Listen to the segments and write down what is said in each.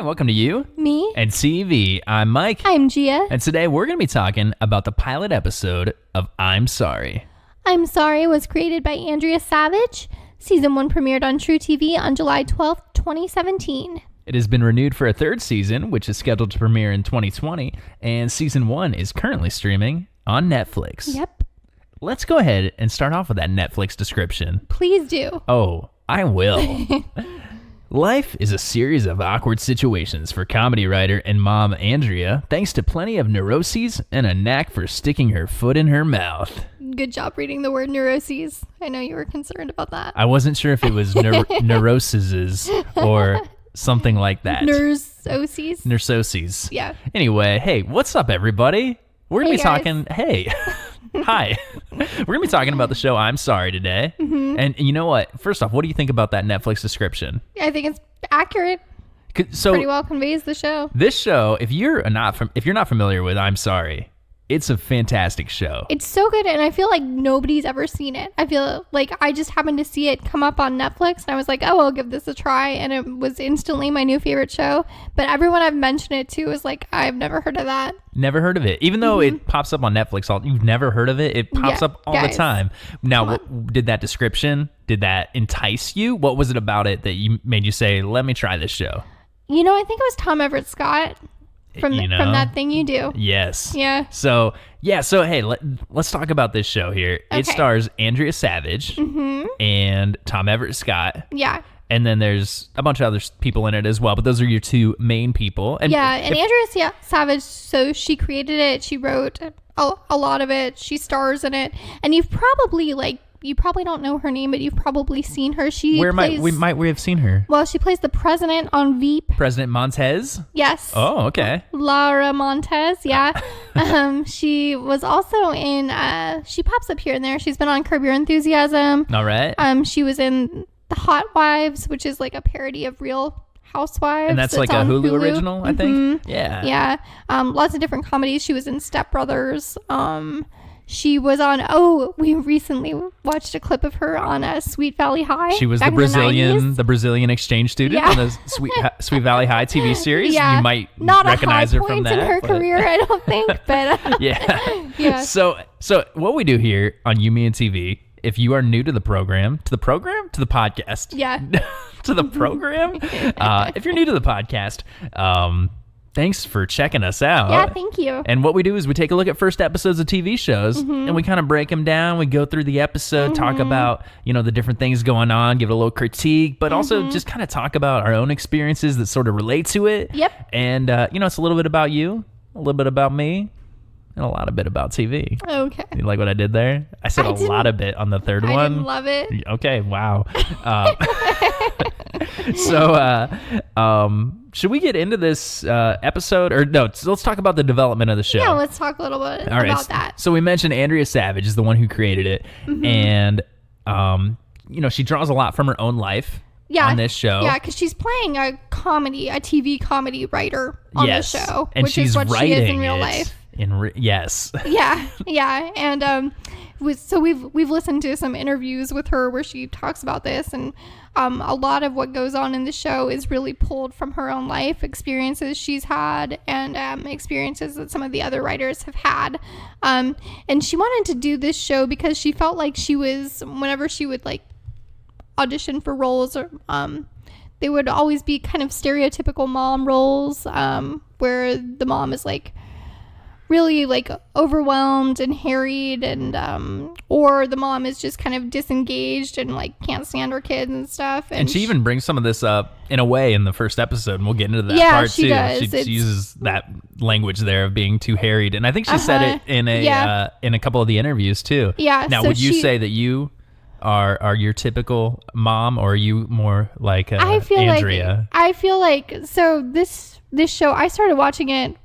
Hi, welcome to You, Me, and TV. I'm Mike. I'm Gia. And today we're going to be talking about the pilot episode of I'm Sorry. I'm Sorry was created by Andrea Savage. Season 1 premiered on truTV on July 12th, 2017. It has been renewed for a third season, which is scheduled to premiere in 2020, and season 1 is currently streaming on Netflix. Yep. Let's go ahead and start off with that Netflix description. Please do. Oh, I will. Life is a series of awkward situations for comedy writer and mom Andrea, thanks to plenty of neuroses and a knack for sticking her foot in her mouth. Good job reading the word neuroses. I know you were concerned about that. I wasn't sure if it was neuroses or something like that. Neuroses? Neuroses. Yeah. Anyway, hey, what's up, everybody? We're going to be talking... Hey. Hi. We're going to be talking about the show I'm Sorry today. Mm-hmm. And you know what? First off, what do you think about that Netflix description? I think it's accurate. So pretty well conveys the show. This show, if you're not familiar with I'm Sorry, it's a fantastic show. It's so good, and I feel like nobody's ever seen it. I feel like I just happened to see it come up on Netflix, and I was like, oh, I'll give this a try, and it was instantly my new favorite show. But everyone I've mentioned it to is like, I've never heard of that. Never heard of it. Even though it pops up on Netflix, you've never heard of it? It pops up all the time. Now, did that description, did that entice you? What was it about it that made you say, let me try this show? You know, I think it was Tom Everett Scott. From That Thing You Do. Yes. Yeah. So hey, let's talk about this show here. Okay. It stars Andrea Savage and Tom Everett Scott. Yeah. And then there's a bunch of other people in it as well, but those are your two main people. And Andrea Savage, so she created it. She wrote a lot of it. She stars in it. And you probably don't know her name, but you've probably seen her. We might have seen her. Well, she plays the president on Veep. President Montez? Yes. Oh, okay. Laura Montez, yeah. She was also in, she pops up here and there. She's been on Curb Your Enthusiasm. All right. She was in The Hot Wives, which is like a parody of Real Housewives. And that's like a Hulu original, I think? Yeah. Yeah. Lots of different comedies. She was in Step Brothers. She was on, we recently watched a clip of her on Sweet Valley High. She was the Brazilian exchange student on the Sweet Valley High TV series. Yeah. You might not recognize her from that. Not a high point in her career, I don't think, but yeah. So what we do here on You, Me, and TV, if you are new to the podcast. Yeah. To the program. If you're new to the podcast, thanks for checking us out. Yeah, thank you. And what we do is we take a look at first episodes of TV shows and we kind of break them down. We go through the episode, talk about, the different things going on, give it a little critique, but also just kind of talk about our own experiences that sort of relate to it. Yep. And, it's a little bit about you, a little bit about me, and a lot of bit about TV. Okay. You like what I did there? I said a lot of bit on the third one. I didn't love it. Okay, wow. Should we get into this episode? Or no, let's talk about the development of the show. Yeah, let's talk a little bit about that. So we mentioned Andrea Savage is the one who created it. And, she draws a lot from her own life on this show. Yeah, because she's playing a TV comedy writer on the show. And which is what she is in real life. Yes. Yeah. And so we've listened to some interviews with her where she talks about this, and a lot of what goes on in the show is really pulled from her own life experiences she's had, and experiences that some of the other writers have had. And she wanted to do this show because she felt like whenever she would like audition for roles, or they would always be kind of stereotypical mom roles, where the mom is like really like overwhelmed and harried, and or the mom is just kind of disengaged and like can't stand her kids and stuff. And she even brings some of this up in a way in the first episode, and we'll get into that part too. Does. She uses that language there of being too harried, and I think she said it in a couple of the interviews too. Yeah. Now, would you say that you are your typical mom, or are you more like Andrea? I feel like so this show, I started watching it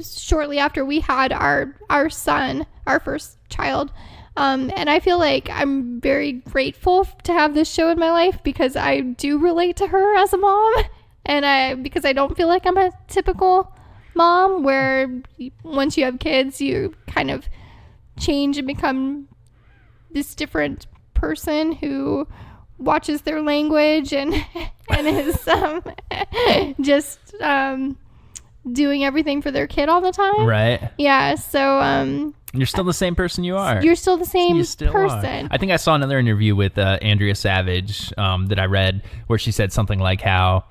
shortly after we had our son, our first child, and I feel like I'm very grateful to have this show in my life, because I do relate to her as a mom, and because I don't feel like I'm a typical mom where once you have kids you kind of change and become this different person who watches their language and and is just doing everything for their kid all the time. Right. Yeah. So you're still the same person you are. You're still the same person. Are. I think I saw another interview with Andrea Savage that I read where she said something like how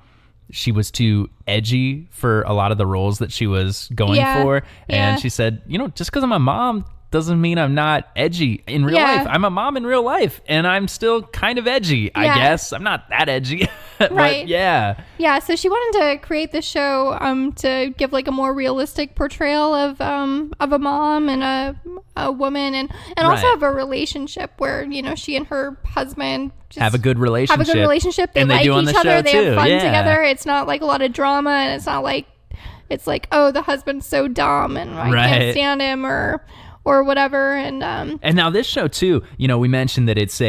she was too edgy for a lot of the roles that she was going for. And she said, just because I'm a mom doesn't mean I'm not edgy in real life. I'm a mom in real life, and I'm still kind of edgy, I guess. I'm not that edgy. Right. But yeah. Yeah, so she wanted to create this show to give like a more realistic portrayal of a mom and a woman and also of a relationship where, she and her husband just have a good relationship. They and like they do on each the other. show They too. have fun Yeah. together. It's not like a lot of drama, and it's not like oh, the husband's so dumb and I can't stand him or whatever. And now this show too, we mentioned that it's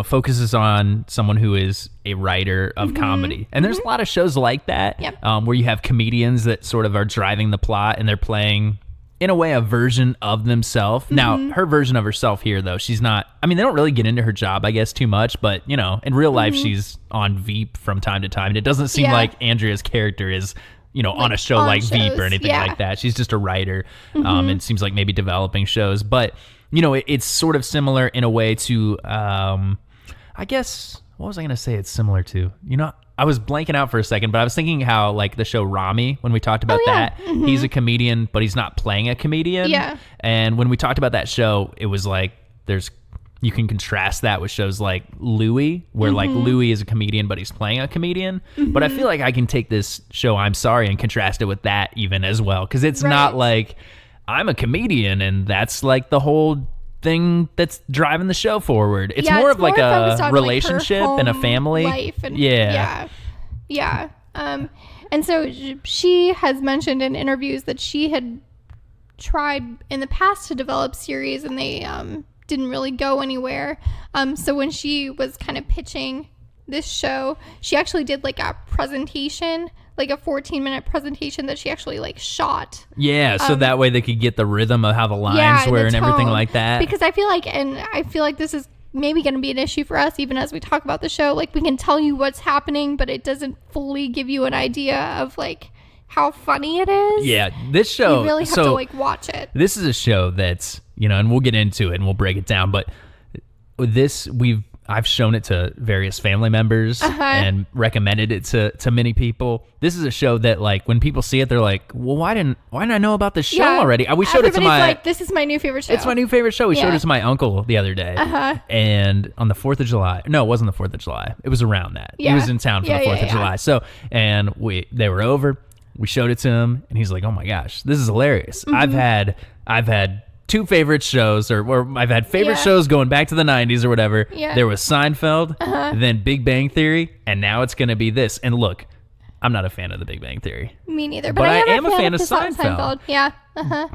focuses on someone who is a writer of comedy, and there's a lot of shows like that. Where you have comedians that sort of are driving the plot, and they're playing in a way a version of themselves. Now her version of herself here, though, she's not, they don't really get into her job, I guess, too much, but in real life she's on Veep from time to time, and it doesn't seem like Andrea's character is on a show like Veep or anything like that. She's just a writer, and it seems like maybe developing shows. But, it's sort of similar in a way to, I guess, what was I going to say it's similar to? I was blanking out for a second, but I was thinking how, like, the show Rami, when we talked about that, he's a comedian, but he's not playing a comedian. Yeah. And when we talked about that show, it was like, you can contrast that with shows like Louie, where like Louie is a comedian, but he's playing a comedian. But I feel like I can take this show, I'm Sorry, and contrast it with that even as well. Because it's not like I'm a comedian and that's like the whole thing that's driving the show forward. It's more of like a relationship and a family. Life and, yeah. And so she has mentioned in interviews that she had tried in the past to develop series, and they didn't really go anywhere. So when she was kind of pitching this show, she actually did like a presentation, like a 14-minute presentation that she actually like shot. Yeah, so that way they could get the rhythm of how the lines were and everything like that. Because I feel like this is maybe going to be an issue for us even as we talk about the show. Like, we can tell you what's happening, but it doesn't fully give you an idea of like how funny it is. Yeah, this show, you really have to like watch it. This is a show that's, and we'll get into it and we'll break it down, but I've shown it to various family members and recommended it to many people. This is a show that, like, when people see it, they're like, well, why didn't I know about this show already? We showed it to my... like, this is my new favorite show. It's my new favorite show. We showed it to my uncle the other day. And on the 4th of July... No, it wasn't the 4th of July. It was around that. He was in town for the 4th of July. So, and they were over. We showed it to him, and he's like, oh my gosh, this is hilarious. I've had two favorite shows, or I've had favorite shows going back to the 90s or whatever. There was Seinfeld, then Big Bang Theory, and now it's going to be this. And look, I'm not a fan of the Big Bang Theory. Me neither, but I am a fan of Seinfeld. Yeah.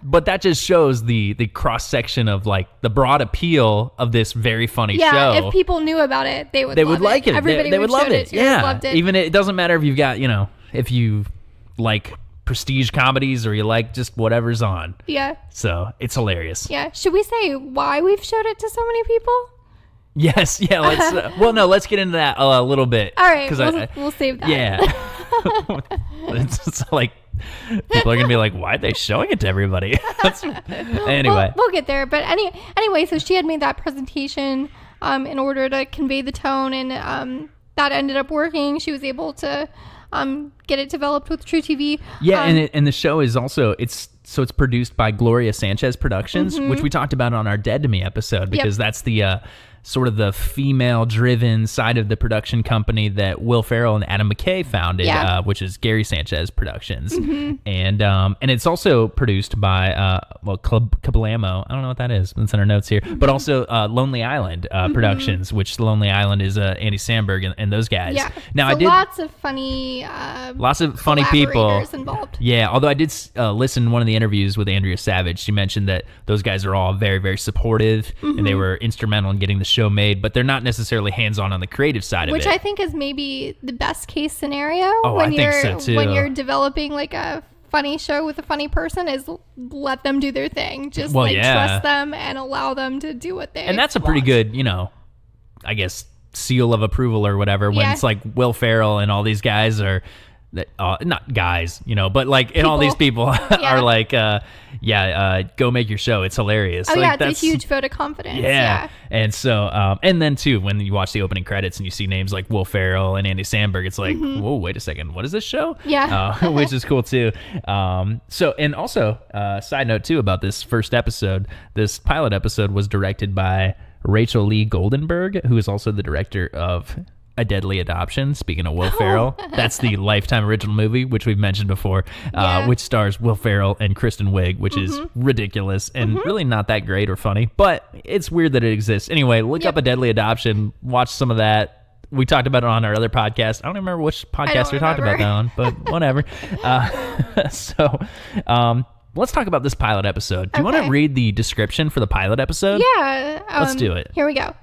But that just shows the cross section of like the broad appeal of this very funny show. Yeah, if people knew about it, they would like it. Everybody they would love it. Loved it. Even it doesn't matter if you've got, if you like prestige comedies or you like just whatever's on. Yeah. So it's hilarious. Yeah. Should we say why we've showed it to so many people? Yes. Yeah. Let's get into that a little bit. All right. We'll save that. Yeah. It's like people are gonna be like, why are they showing it to everybody? Anyway, we'll get there. But anyway, so she had made that presentation in order to convey the tone, and that ended up working. She was able to get it developed with truTV. Yeah, and the show is also it's produced by Gloria Sanchez Productions, which we talked about on our Dead to Me episode, because that's the sort of the female-driven side of the production company that Will Ferrell and Adam McKay founded, which is Gary Sanchez Productions, and it's also produced by Kablamo. I don't know what that is. It's in our notes here, but also Lonely Island Productions, which Lonely Island is Andy Samberg and those guys. Yeah, now so lots of funny people involved. Yeah, although I did listen to one of the interviews with Andrea Savage. She mentioned that those guys are all very, very supportive, and they were instrumental in getting the show made, but they're not necessarily hands-on on the creative side of it. Which I think is maybe the best case scenario I think so too. When you're developing like a funny show with a funny person, is let them do their thing. Just trust them and allow them to do what they And that's a pretty good, I guess, seal of approval or whatever when it's like Will Ferrell and all these guys are not guys, but like, and all these people are like, go make your show. It's hilarious. Oh, like, it's a huge vote of confidence. Yeah. And so, and then too, when you watch the opening credits and you see names like Will Ferrell and Andy Samberg, it's like, whoa, wait a second. What is this show? Yeah. Which is cool too. So, and also, side note too about this first episode, this pilot episode was directed by Rachel Lee Goldenberg, who is also the director of A Deadly Adoption. Speaking of Will Ferrell, that's the Lifetime original movie, which we've mentioned before, which stars Will Ferrell and Kristen Wiig, which is ridiculous and really not that great or funny, but it's weird that it exists. Anyway, look up A Deadly Adoption, watch some of that. We talked about it on our other podcast. I don't remember which podcast we talked about that on, but whatever. Let's talk about this pilot episode. Do you want to read the description for the pilot episode? Yeah. Let's do it. Here we go.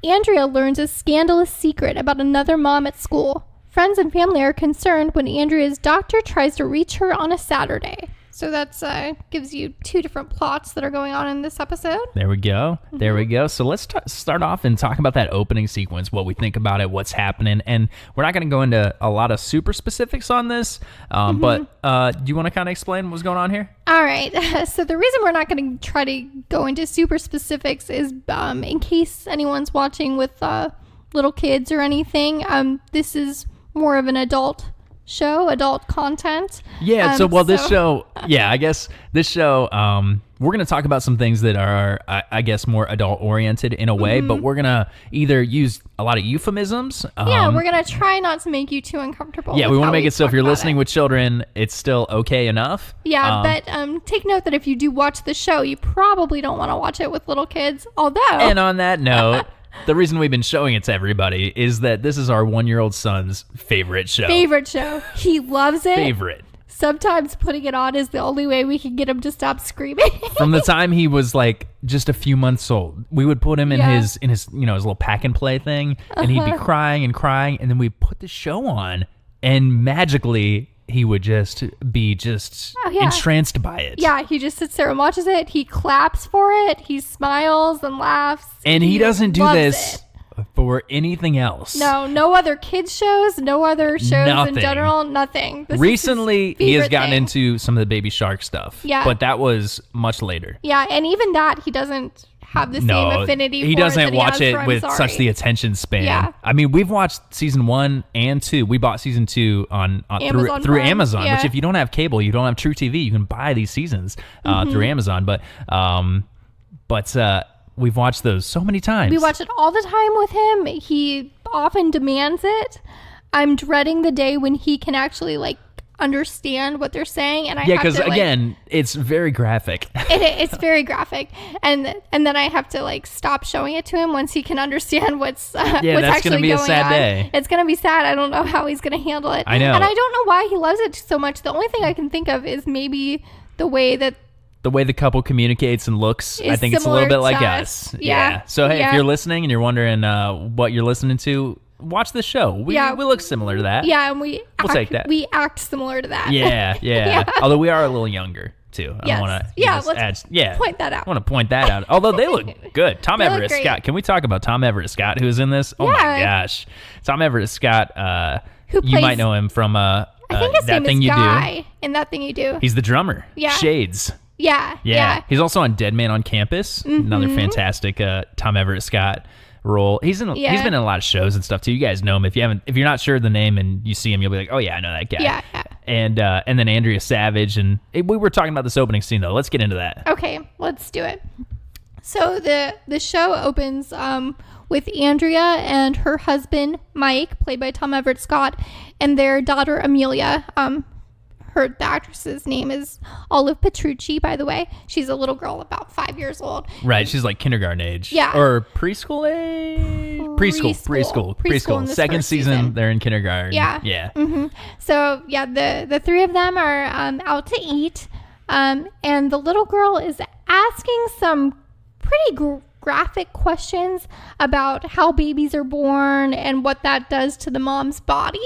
Andrea learns a scandalous secret about another mom at school. Friends and family are concerned when Andrea's doctor tries to reach her on a Saturday. So that's gives you two different plots that are going on in this episode. There we go. There we go. So let's start off and talk about that opening sequence, what we think about it, what's happening. And we're not going to go into a lot of super specifics on this, but do you want to kind of explain what's going on here? All right. So the reason we're not going to try to go into super specifics is in case anyone's watching with little kids or anything, this is more of an adult content. Yeah, this show, I guess this show, we're going to talk about some things that are, I guess, more adult oriented in a way, but we're going to either use a lot of euphemisms. We're going to try not to make you too uncomfortable. Yeah, we want to make it so if you're listening with children, it's still okay enough. Yeah, but take note that if you do watch the show, you probably don't want to watch it with little kids, although... And on that note... The reason we've been showing it to everybody is that this is our 1-year-old son's favorite show. He loves it. Favorite. Sometimes putting it on is the only way we can get him to stop screaming. From the time he was like just a few months old, we would put him in his his little pack and play thing, and he'd be crying, and then we put the show on, and magically he would just be entranced by it. Yeah, he just sits there and watches it. He claps for it. He smiles and laughs. And he doesn't do this for anything else. No other kids shows, no other shows in general, nothing. Recently, he has gotten into some of the Baby Shark stuff. Yeah. But that was much later. Yeah, and even that, he doesn't have the same affinity for. He doesn't watch it with such the attention span. Yeah. I mean, we've watched season 1 and 2. We bought season 2 on through Amazon, which if you don't have cable, you don't have truTV, you can buy these seasons through Amazon. But we've watched those so many times. We watch it all the time with him. He often demands it. I'm dreading the day when he can actually understand what they're saying, and because again, it's very graphic. It's very graphic, and then I have to stop showing it to him once he can understand what's actually gonna be going a sad on. Day. It's gonna be sad. I don't know how he's gonna handle it. I know, and I don't know why he loves it so much. The only thing I can think of is maybe the way the couple communicates and looks. I think it's a little bit like us. Yeah. So hey, if you're listening and you're wondering what you're listening to, watch the show. We look similar to that. Yeah, and we'll take that. We act similar to that. Yeah. Although we are a little younger too. I want to point that out. I want to point that out. Although they look good. Tom Everett Scott. Can we talk about Tom Everett Scott, who's in this? Oh my gosh, Tom Everett Scott. You might know him from I think his name is Guy in That Thing You Do. He's the drummer. Yeah. Shades. Yeah. He's also on Dead Man on Campus. Another fantastic Tom Everett Scott role. He's been in a lot of shows and stuff too. You guys know him. If you're not sure of the name and you see him, you'll be like, oh yeah, I know that guy. Yeah. And then Andrea Savage, and we were talking about this opening scene though. Let's get into that. Okay, let's do it. So the show opens with Andrea and her husband Mike, played by Tom Everett Scott, and their daughter Amelia. The actress's name is Olive Petrucci, by the way. She's a little girl about 5 years old. Right, she's like kindergarten age. Yeah. Or preschool age? Preschool. Second season, they're in kindergarten. Yeah. Mm-hmm. So, the three of them are out to eat. And the little girl is asking some pretty graphic questions about how babies are born and what that does to the mom's body.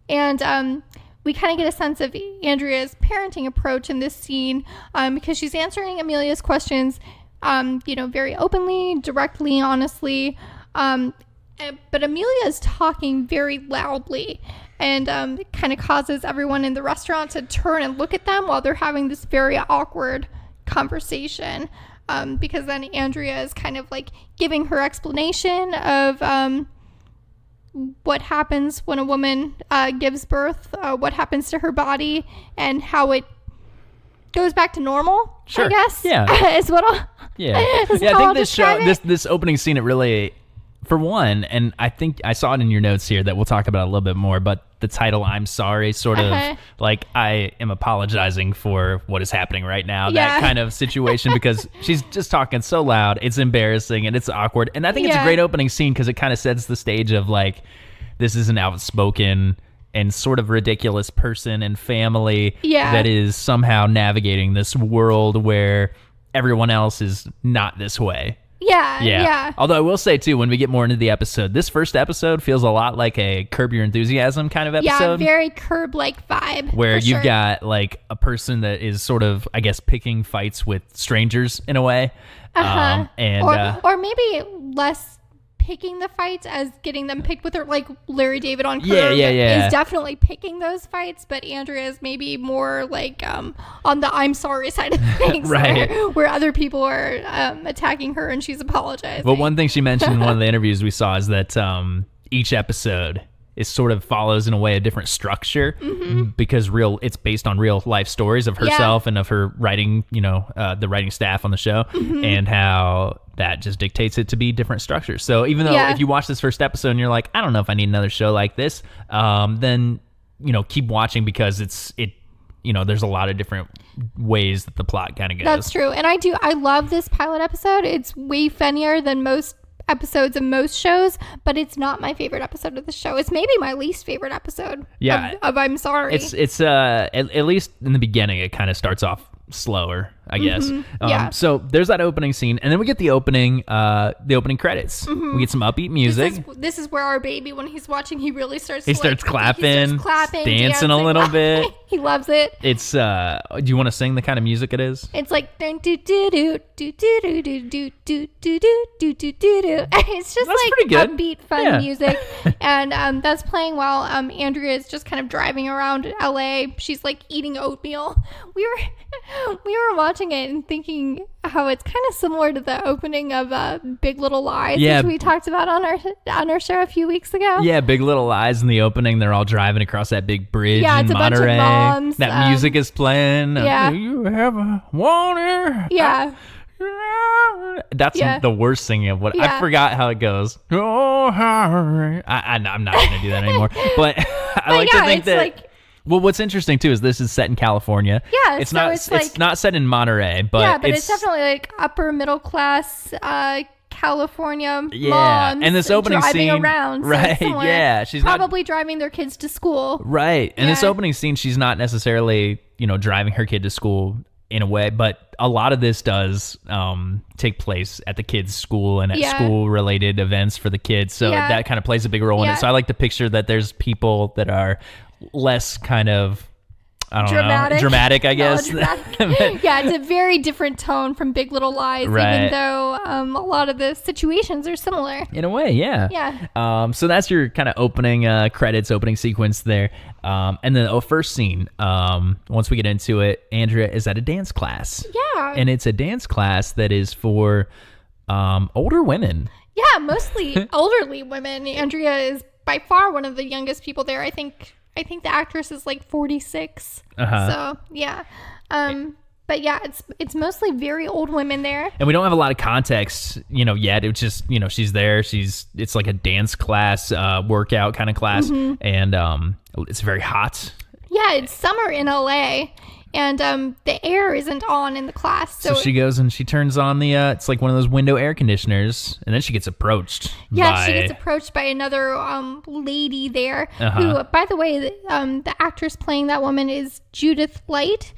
And we kind of get a sense of Andrea's parenting approach in this scene because she's answering Amelia's questions, very openly, directly, honestly. And but Amelia is talking very loudly, and it kind of causes everyone in the restaurant to turn and look at them while they're having this very awkward conversation, because then Andrea is kind of like giving her explanation of what happens when a woman gives birth, what happens to her body, and how it goes back to normal. Sure. I guess. Yeah. Is what I'll, I think this opening scene, it really, for one, and I think I saw it in your notes here that we'll talk about a little bit more, but the title "I'm Sorry" sort of like I am apologizing for what is happening right now, that kind of situation, because she's just talking so loud, it's embarrassing and it's awkward, and I think it's a great opening scene because it kind of sets the stage of like, this is an outspoken and sort of ridiculous person and family that is somehow navigating this world where everyone else is not this way. Yeah. Although I will say, too, when we get more into the episode, this first episode feels a lot like a Curb Your Enthusiasm kind of episode. Yeah, very Curb-like vibe. Where you've got, like, a person that is sort of, I guess, picking fights with strangers in a way. Or maybe less picking the fights as getting them picked with her, like Larry David on Curb is definitely picking those fights, but Andrea is maybe more like on the I'm sorry side of things, where other people are attacking her and she's apologizing. Well, one thing she mentioned in one of the interviews we saw is that each episode is sort of follows in a way a different structure because it's based on real life stories of herself and of her writing, the writing staff on the show, and how that just dictates it to be different structures. So even though if you watch this first episode and you're like, I don't know if I need another show like this, then keep watching because there's a lot of different ways that the plot kind of goes. That's true. And I love this pilot episode. It's way funnier than most episodes of most shows, but it's not my favorite episode of the show. It's maybe my least favorite episode of I'm Sorry. It's at least in the beginning it kind of starts off slower, I guess. So there's that opening scene, and then we get the opening credits. We get some upbeat music. This is where our baby, when he's watching, he really starts clapping, dancing a little bit. He loves it. It's do you want to sing the kind of music it is? It's like do do do do do do do do do do do do do do. It's just like upbeat fun music, and that's playing while Andrea is just kind of driving around LA. She's like eating oatmeal. We were watching it and thinking how it's kind of similar to the opening of Big Little Lies, which we talked about on our show a few weeks ago. Yeah, Big Little Lies in the opening, they're all driving across that big bridge in it's Monterey. A bunch of moms, that music is playing. Do you ever want it? That's the worst singing of what I forgot how it goes. I'm not going to do that anymore. But I like to think that. Well, what's interesting too is this is set in California. Yeah, it's not set in Monterey, but it's definitely like upper middle class California moms. And this opening driving scene, around, right? Yeah, she's probably driving their kids to school, right? And this opening scene, she's not necessarily driving her kid to school in a way, but a lot of this does take place at the kids' school and at school-related events for the kids. So that kind of plays a big role in it. So I like to picture that there's people that are less kind of, I don't know, dramatic, I guess. It's a very different tone from Big Little Lies, even though a lot of the situations are similar. In a way, so that's your kind of opening credits, opening sequence there. And then the first scene, once we get into it, Andrea is at a dance class. Yeah. And it's a dance class that is for older women. Yeah, mostly elderly women. Andrea is by far one of the youngest people there. I think the actress is like 46. So yeah. But yeah, it's mostly very old women there. And we don't have a lot of context, yet. It's just, she's there. It's like a dance class, workout kind of class. And it's very hot. Yeah, it's summer in LA. And the air isn't on in the class. So she goes and she turns on the, it's like one of those window air conditioners. And then she gets approached. Yeah, she gets approached by another lady there. Who, by the way, the actress playing that woman is Judith Light.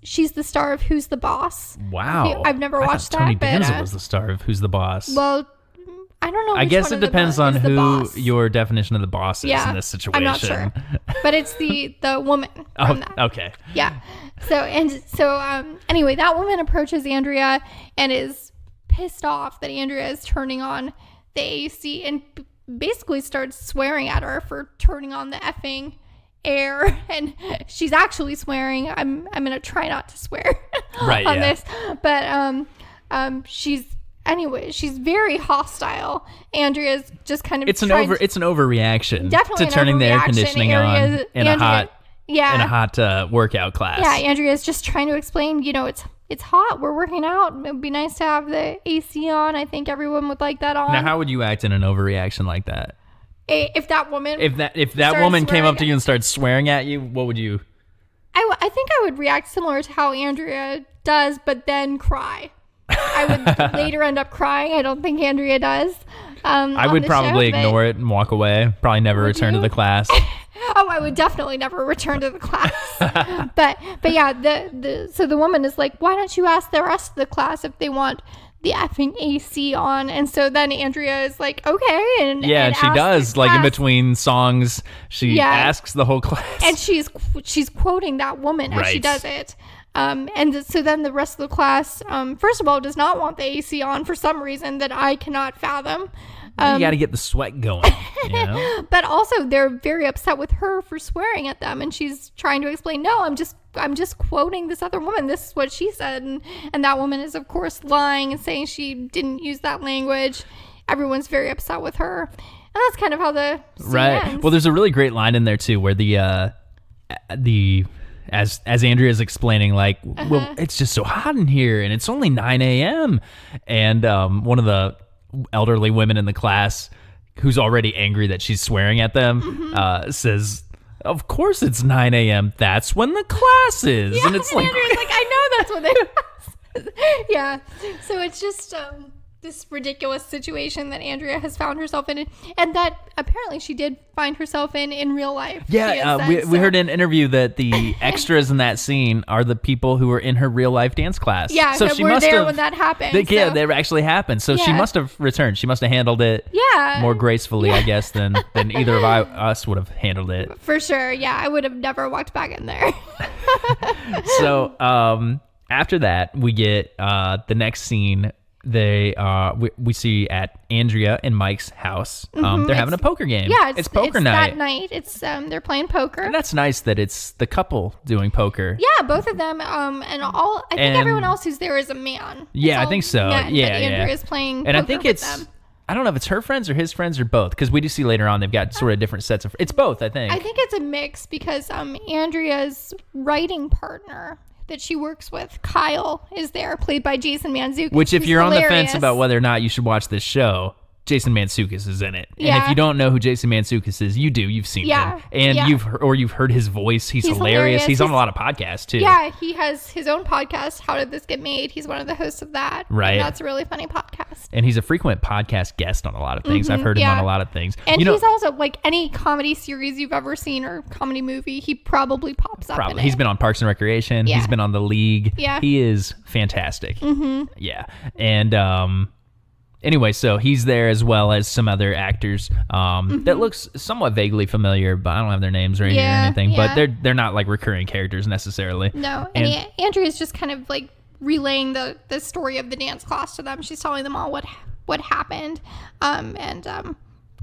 She's the star of Who's the Boss. Wow. I've never watched that. Tony Danza was the star of Who's the Boss. Well, I don't know. I guess it depends on who your definition of the boss is in this situation. I'm not sure, but it's the woman from that. Okay. Yeah. So anyway, that woman approaches Andrea and is pissed off that Andrea is turning on the AC and basically starts swearing at her for turning on the effing air, and she's actually swearing. I'm gonna try not to swear on this, but she's very hostile. Andrea's just kind of it's an overreaction definitely to turning the air conditioning on in a hot workout class. Yeah, Andrea's just trying to explain, it's hot, we're working out, it would be nice to have the AC on. I think everyone would like that on. Now, how would you act in an overreaction like that? If that woman came up to you and started swearing at you, what would you? I think I would react similar to how Andrea does, but then cry. I would later end up crying. I don't think Andrea does. I would probably ignore it and walk away. Probably never return to the class. Oh, I would definitely never return to the class. but yeah, so the woman is like, why don't you ask the rest of the class if they want the effing AC on? And so then Andrea is like, okay, and she does, like, in between songs, she asks the whole class, and she's quoting that woman as she does it. And so then the rest of the class, first of all, does not want the AC on for some reason that I cannot fathom. You got to get the sweat going, But also they're very upset with her for swearing at them, and she's trying to explain, no, I'm just quoting this other woman. This is what she said, and that woman is of course lying and saying she didn't use that language. Everyone's very upset with her, and that's kind of how the scene ends. Well, there's a really great line in there too, where as Andrea's explaining, like, well, it's just so hot in here, and it's only 9 a.m. And one of the elderly women in the class, who's already angry that she's swearing at them, says, of course it's 9 a.m. That's when the class is. Yeah, and it's like, Andrea's like, I know that's when they Yeah. So it's just this ridiculous situation that Andrea has found herself in, and that apparently she did find herself in real life. Yeah, we heard in an interview that the extras in that scene are the people who were in her real life dance class. Yeah, so she must have when that happened. They actually happened. So she must have returned. She must have handled it more gracefully, I guess, than either of us would have handled it. For sure. Yeah, I would have never walked back in there. So after that, we get the next scene. We see at Andrea and Mike's house. They're having a poker game. Yeah, it's poker night. That night. It's they're playing poker. And that's nice that it's the couple doing poker. Yeah, both of them. I think everyone else who's there is a man. Yeah, I think so. Yeah, Andrea is playing. And poker I think with them. I don't know if it's her friends or his friends or both, because we do see later on they've got sort of different sets of. It's both, I think. I think it's a mix because Andrea's writing partner that she works with, Kyle, is there, played by Jason Mantzoukas. Which, if you're on the fence about whether or not you should watch this show, Jason Mantzoukas is in it. Yeah. And if you don't know who Jason Mantzoukas is, you do. You've seen him. And you've heard his voice. He's hilarious. He's on a lot of podcasts, too. Yeah, he has his own podcast, How Did This Get Made? He's one of the hosts of that. Right. And that's a really funny podcast. And he's a frequent podcast guest on a lot of things. I've heard him on a lot of things. And he's also, like, any comedy series you've ever seen or comedy movie, he probably pops up in it. He's been on Parks and Recreation. Yeah. He's been on The League. Yeah. He is fantastic. Yeah. And anyway, so he's there as well as some other actors that looks somewhat vaguely familiar, but I don't have their names right here or anything. Yeah. But they're not like recurring characters necessarily. No, and Andrea's just kind of like relaying the story of the dance class to them. She's telling them all what happened.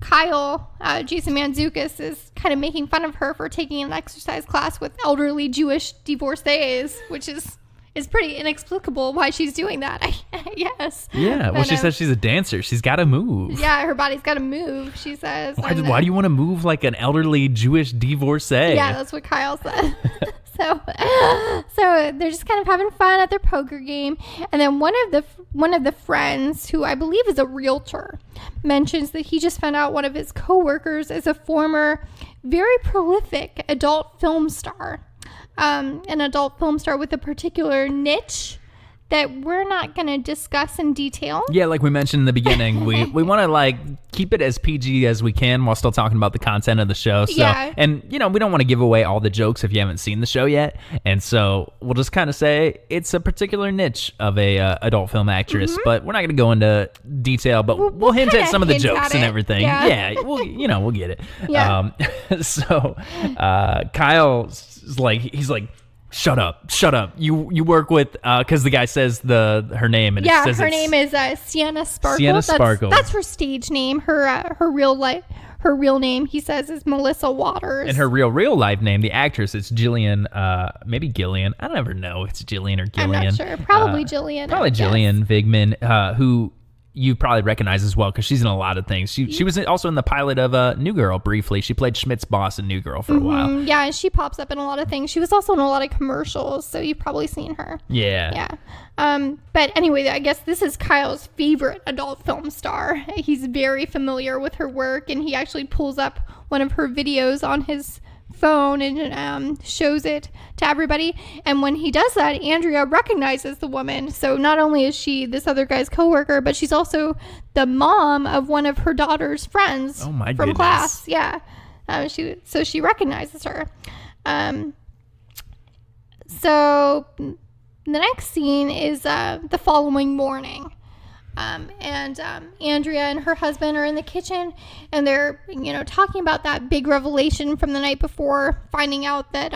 Kyle, Jason Mantzoukas, is kind of making fun of her for taking an exercise class with elderly Jewish divorcees, which is pretty inexplicable why she's doing that, yes. Yeah, well, she says she's a dancer. She's got to move. Yeah, her body's got to move, she says. Why do you want to move like an elderly Jewish divorcee? Yeah, that's what Kyle said. So they're just kind of having fun at their poker game, and then one of the friends, who I believe is a realtor, mentions that he just found out one of his coworkers is a former, very prolific adult film star. An adult film star with a particular niche that we're not going to discuss in detail. Yeah, like we mentioned in the beginning, we want to like keep it as PG as we can while still talking about the content of the show. So, and we don't want to give away all the jokes if you haven't seen the show yet. And so we'll just kind of say it's a particular niche of a adult film actress, but we're not going to go into detail, but we'll hint at some of the jokes and everything. Yeah, we'll get it. Yeah. So Kyle's like, he's like, Shut up. You work with, because the guy says her name. And yeah, it says her name is Sienna Sparkle. Sienna Sparkle. That's her stage name. Her real name, he says, is Melissa Waters. And her real life name, the actress, is Jillian, maybe Gillian. I don't ever know if it's Jillian or Gillian. I'm not sure. Probably Jillian. Probably Jillian Vigman, who you probably recognize as well because she's in a lot of things. She was also in the pilot of New Girl briefly. She played Schmidt's boss in New Girl for a while. Yeah, and she pops up in a lot of things. She was also in a lot of commercials, so you've probably seen her. Yeah. But anyway, I guess this is Kyle's favorite adult film star. He's very familiar with her work, and he actually pulls up one of her videos on his phone and shows it to everybody. And when he does that, Andrea recognizes the woman. So not only is she this other guy's coworker, but she's also the mom of one of her daughter's friends from class. Yeah. She recognizes her. So the next scene is the following morning. Andrea and her husband are in the kitchen, and they're, talking about that big revelation from the night before, finding out that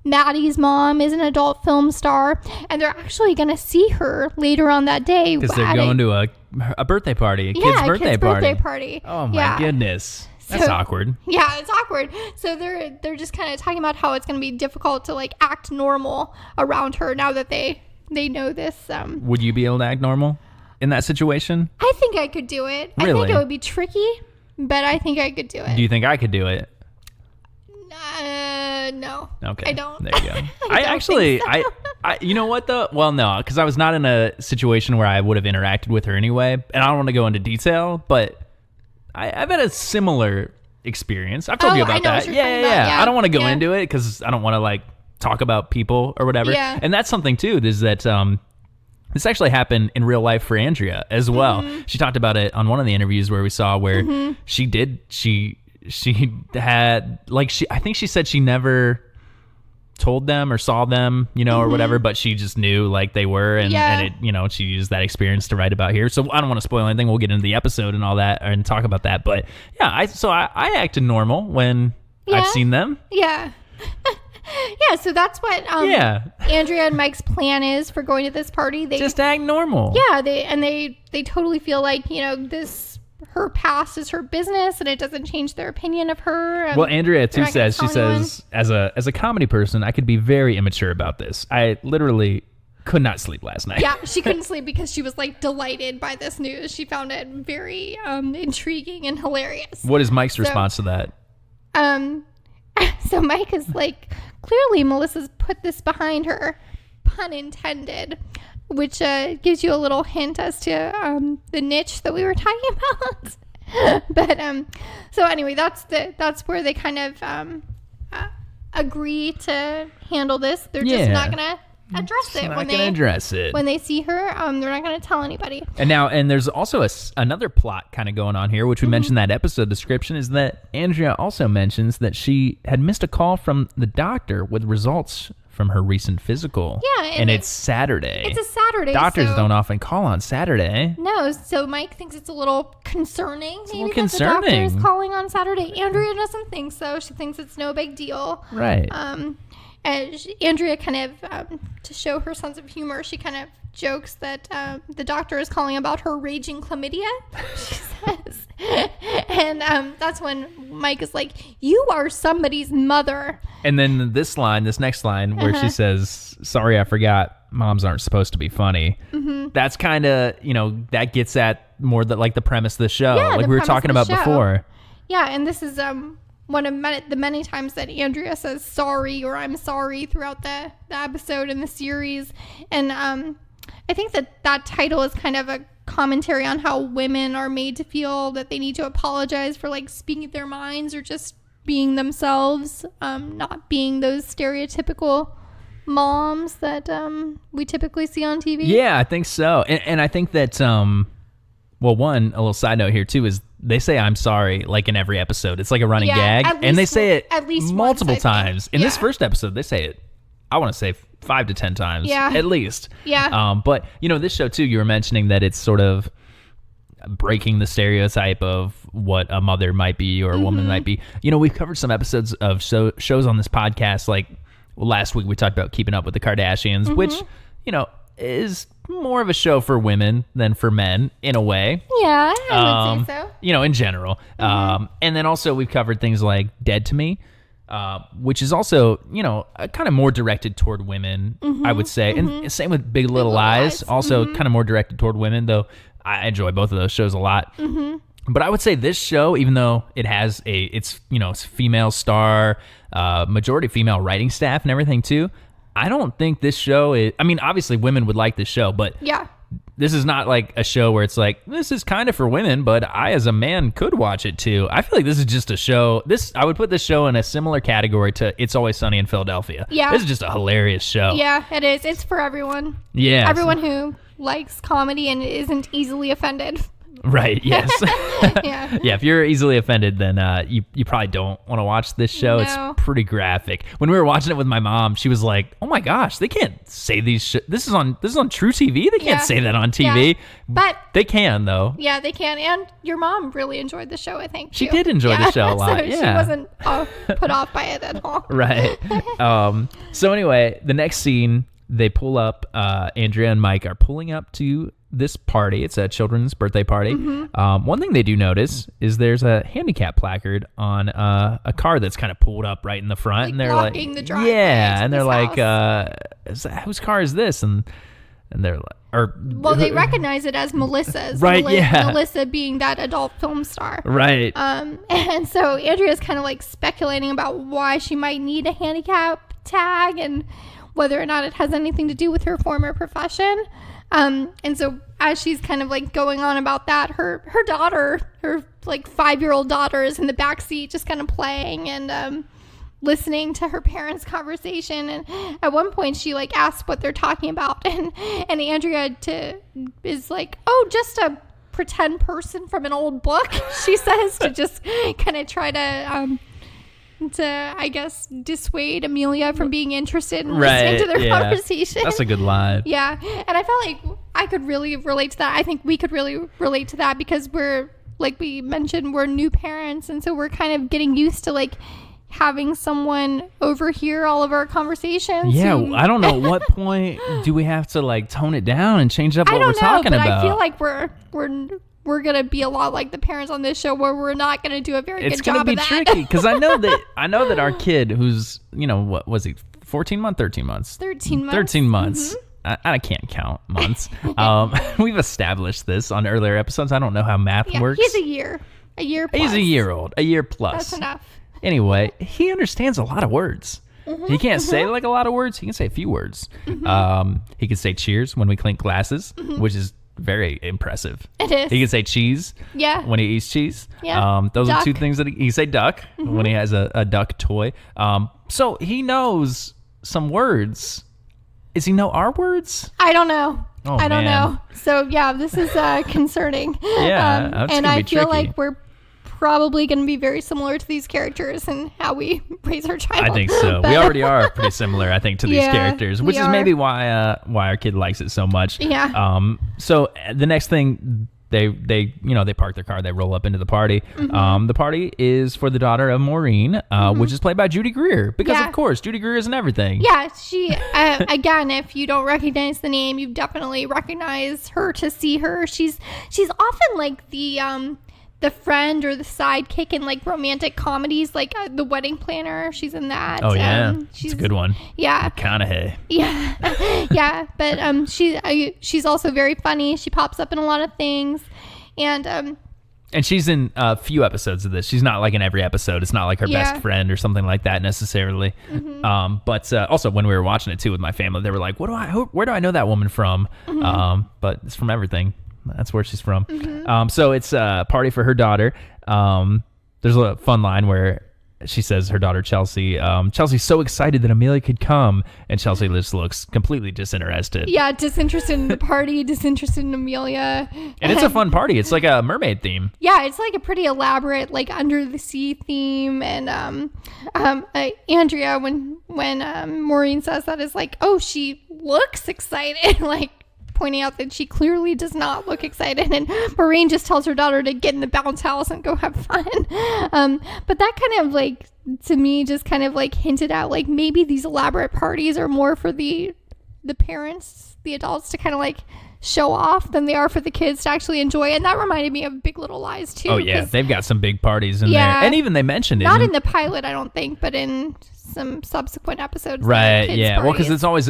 Maddie's mom is an adult film star, and they're actually going to see her later on that day. Because they're going to a birthday party, a kid's birthday party. Oh my goodness. That's awkward. Yeah, it's awkward. So they're just kind of talking about how it's going to be difficult to act normal around her now that they know this. Would you be able to act normal in that situation? I think I could do it. Really? I think it would be tricky, but I think I could do it. Do you think I could do it? No. Okay. I don't. There you go. I you know what though? Well, no, because I was not in a situation where I would have interacted with her anyway, and I don't want to go into detail, but I've had a similar experience. I've told you about that. Yeah. I don't want to go into it because I don't want to talk about people or whatever. Yeah. And that's something too, is that this actually happened in real life for Andrea as well. Mm-hmm. She talked about it on one of the interviews where we saw where she had I think she said she never told them or saw them, or whatever, but she just knew they were, and it, she used that experience to write about here. So I don't want to spoil anything. We'll get into the episode and all that and talk about that. But yeah, I acted normal when I've seen them. Yeah. Yeah, so that's what Andrea and Mike's plan is for going to this party. They just act normal. Yeah, they totally feel like, her past is her business and it doesn't change their opinion of her. Well, Andrea too says, she says, as a comedy person, I could be very immature about this. I literally could not sleep last night. Yeah, she couldn't sleep because she was delighted by this news. She found it very intriguing and hilarious. What is Mike's response to that? So Mike is clearly Melissa's put this behind her, pun intended, which gives you a little hint as to the niche that we were talking about. But so anyway, that's where they kind of agree to handle this. They're just not gonna address it when they see her. They're not gonna tell anybody. And there's also another plot kind of going on here, which we mentioned that episode description, is that Andrea also mentions that she had missed a call from the doctor with results from her recent physical. Yeah, and it's Saturday. It's a Saturday. Doctors don't often call on Saturday. No, so Mike thinks it's a little concerning. It's a little concerning. The doctor is calling on Saturday. Andrea doesn't think so. She thinks it's no big deal. Right. And Andrea kind of, to show her sense of humor, she kind of jokes that the doctor is calling about her raging chlamydia, she says. And that's when Mike is like, you are somebody's mother. And then this next line, where she says, sorry, I forgot, moms aren't supposed to be funny. Mm-hmm. That's kind of, that gets at more the premise of the show, like we were talking about before. Yeah, and this is one of the many times that Andrea says sorry or I'm sorry throughout the episode in the series. And I think that title is kind of a commentary on how women are made to feel that they need to apologize for speaking their minds or just being themselves, not being those stereotypical moms that we typically see on TV. Yeah, I think so. And I think that a little side note here too is they say I'm sorry in every episode. It's like a running gag, and they say it at least multiple once, times. In this first episode, they say it, I want to say 5 to 10 times at least. Yeah. But this show too, you were mentioning that it's sort of breaking the stereotype of what a mother might be or a woman might be. We've covered some episodes of shows on this podcast last week we talked about Keeping Up with the Kardashians, which, is more of a show for women than for men in a way. Yeah, I would say so. In general. And then also we've covered things like Dead to Me, which is also, kind of more directed toward women, I would say. And same with Big Little Lies, also kind of more directed toward women, though I enjoy both of those shows a lot. But I would say this show, even though it has it's female star, majority female writing staff and everything too, I don't think this show is, I mean, obviously women would like this show, but this is not like a show where it's like, this is kind of for women, but I as a man could watch it too. I feel like this is just a show, I would put this show in a similar category to It's Always Sunny in Philadelphia. Yeah. This is just a hilarious show. Yeah, it is. It's for everyone. Yeah. Everyone who likes comedy and isn't easily offended. Right, yes. Yeah, if you're easily offended, then you probably don't want to watch this show. No. It's pretty graphic. When we were watching it with my mom, she was like, "Oh my gosh, they can't say these this is on truTV. They can't say that on TV." Yeah. But they can though. Yeah, they can. And your mom really enjoyed the show, I think. She did enjoy the show a lot. So she wasn't put off by it at all. Right. So anyway, the next scene, they pull up, Andrea and Mike are pulling up to this party. It's a children's birthday party. One thing they do notice is there's a handicap placard on a car that's kind of pulled up right in the front, and they're like, the driveway and they're like, whose car is this? And they're like, they recognize it as Melissa's. Right, Melissa being that adult film star. Right. And so Andrea's kind of like speculating about why she might need a handicap tag and whether or not it has anything to do with her former profession. And so as she's kind of like going on about that, her daughter, her like 5-year-old daughter, is in the back seat just kind of playing and listening to her parents' conversation. And at one point she like asks what they're talking about, and Andrea is like, "Oh, just a pretend person from an old book," she says, to just kind of try to I guess dissuade Amelia from being interested in listening to their conversation. That's a good line. Yeah. And I felt like I could really relate to that. I think we could really relate to that because we're, like we mentioned, we're new parents, and so we're kind of getting used to like having someone overhear all of our conversations. Yeah, I don't know, at what point do we have to like tone it down and change up what we're talking about? I feel like we're going to be a lot like the parents on this show, where we're not going to do a very good job of that. It's going to be tricky, because I know that our kid, who's, what was he, 13 months? 13 months. 13 months. I can't count months. We've established this on earlier episodes. I don't know how math works. He's a year plus. He's a year old, a year plus. That's enough. Anyway, he understands a lot of words. He can't say like a lot of words. He can say a few words. He can say cheers when we clink glasses, which is very impressive. It is. He can say cheese. Yeah. When he eats cheese. Yeah. Those are two things that he can say duck when he has a duck toy. So he knows some words. Does he know our words? I don't know. Oh, I don't know. So yeah, this is concerning. Yeah. That's and gonna be I feel tricky. like we're probably going to be very similar to these characters and how we raise our child. I think so. We already are pretty similar, I think, to these characters, which is maybe why our kid likes it so much. Yeah. So the next thing, they park their car, they roll up into the party. The party is for the daughter of Maureen, which is played by Judy Greer, because of course Judy Greer is in everything. Yeah, she again, if you don't recognize the name, you definitely recognize her to see her. She's often like the friend or the sidekick in like romantic comedies, like The Wedding Planner. She's in that. Oh yeah, she's a good one. Yeah, McConaughey. Yeah, yeah. But she's also very funny. She pops up in a lot of things, and she's in a few episodes of this. She's not like in every episode. It's not like her best friend or something like that necessarily. But also when we were watching it too with my family, they were like, where do I know that woman from? But it's from everything. That's where she's from. So it's a party for her daughter. There's a fun line where she says her daughter Chelsea, Chelsea's so excited that Amelia could come, and Chelsea just looks completely disinterested. Yeah, disinterested in the party, disinterested in Amelia. And it's a fun party. It's like a mermaid theme. Yeah, it's like a pretty elaborate, like under the sea theme. And Andrea, when Maureen says that, is like, oh, she looks excited, like pointing out that she clearly does not look excited, and Maureen just tells her daughter to get in the bounce house and go have fun. But that kind of like to me just kind of like hinted at like maybe these elaborate parties are more for the parents, the adults, to kind of like show off than they are for the kids to actually enjoy. And that reminded me of Big Little Lies too. Oh yeah, they've got some big parties in there, and even they mentioned it. Not in the pilot, I don't think, but in some subsequent episodes. Right? Yeah. Well, because it's always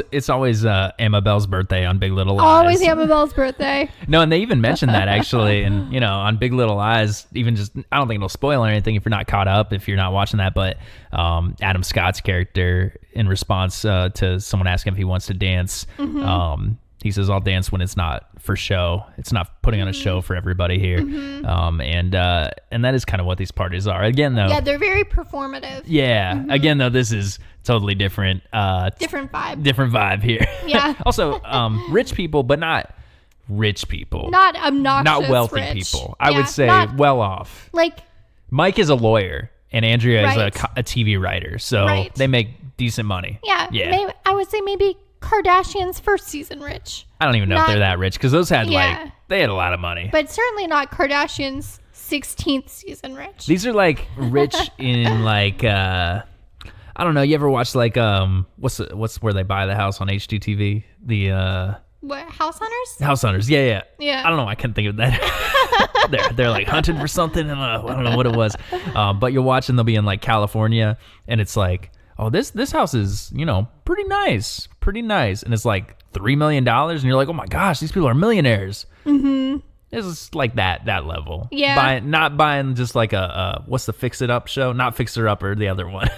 Amabelle's birthday on Big Little Lies. Always Amabelle's birthday. No, and they even mentioned that actually, and you know, on Big Little Lies, even just I don't think it'll spoil anything if you're not caught up, if you're not watching that, but Adam Scott's character, in response to someone asking if he wants to dance, he says, "I'll dance when it's not for show. It's not putting on a show for everybody here." And that is kind of what these parties are. Again, though. Yeah, they're very performative. Yeah. Again, though, this is totally different. Different vibe. Different vibe here. Yeah. Also, rich people, but not rich people. Not obnoxious. Not wealthy rich. people. I would say well off. Like Mike is a lawyer, and Andrea is a TV writer, so they make decent money. Yeah. Maybe, I would say maybe Kardashian's first season rich. I don't even know if they're that rich, because those had they had a lot of money. But certainly not Kardashian's 16th season rich. These are like rich in like I don't know. You ever watch like what's where they buy the house on HGTV? The what, House Hunters? House Hunters. Yeah. Yeah. I don't know. I couldn't think of that. they're like hunting for something, and I don't know what it was. But you're watching. They'll be in like California, and it's like, oh, this house is, you know, pretty nice, and it's like $3 million, and you're like, oh my gosh, these people are millionaires. This is like that level. Yeah. Not buying just like a what's the Fix It Up show? Not Fixer Upper, the other one.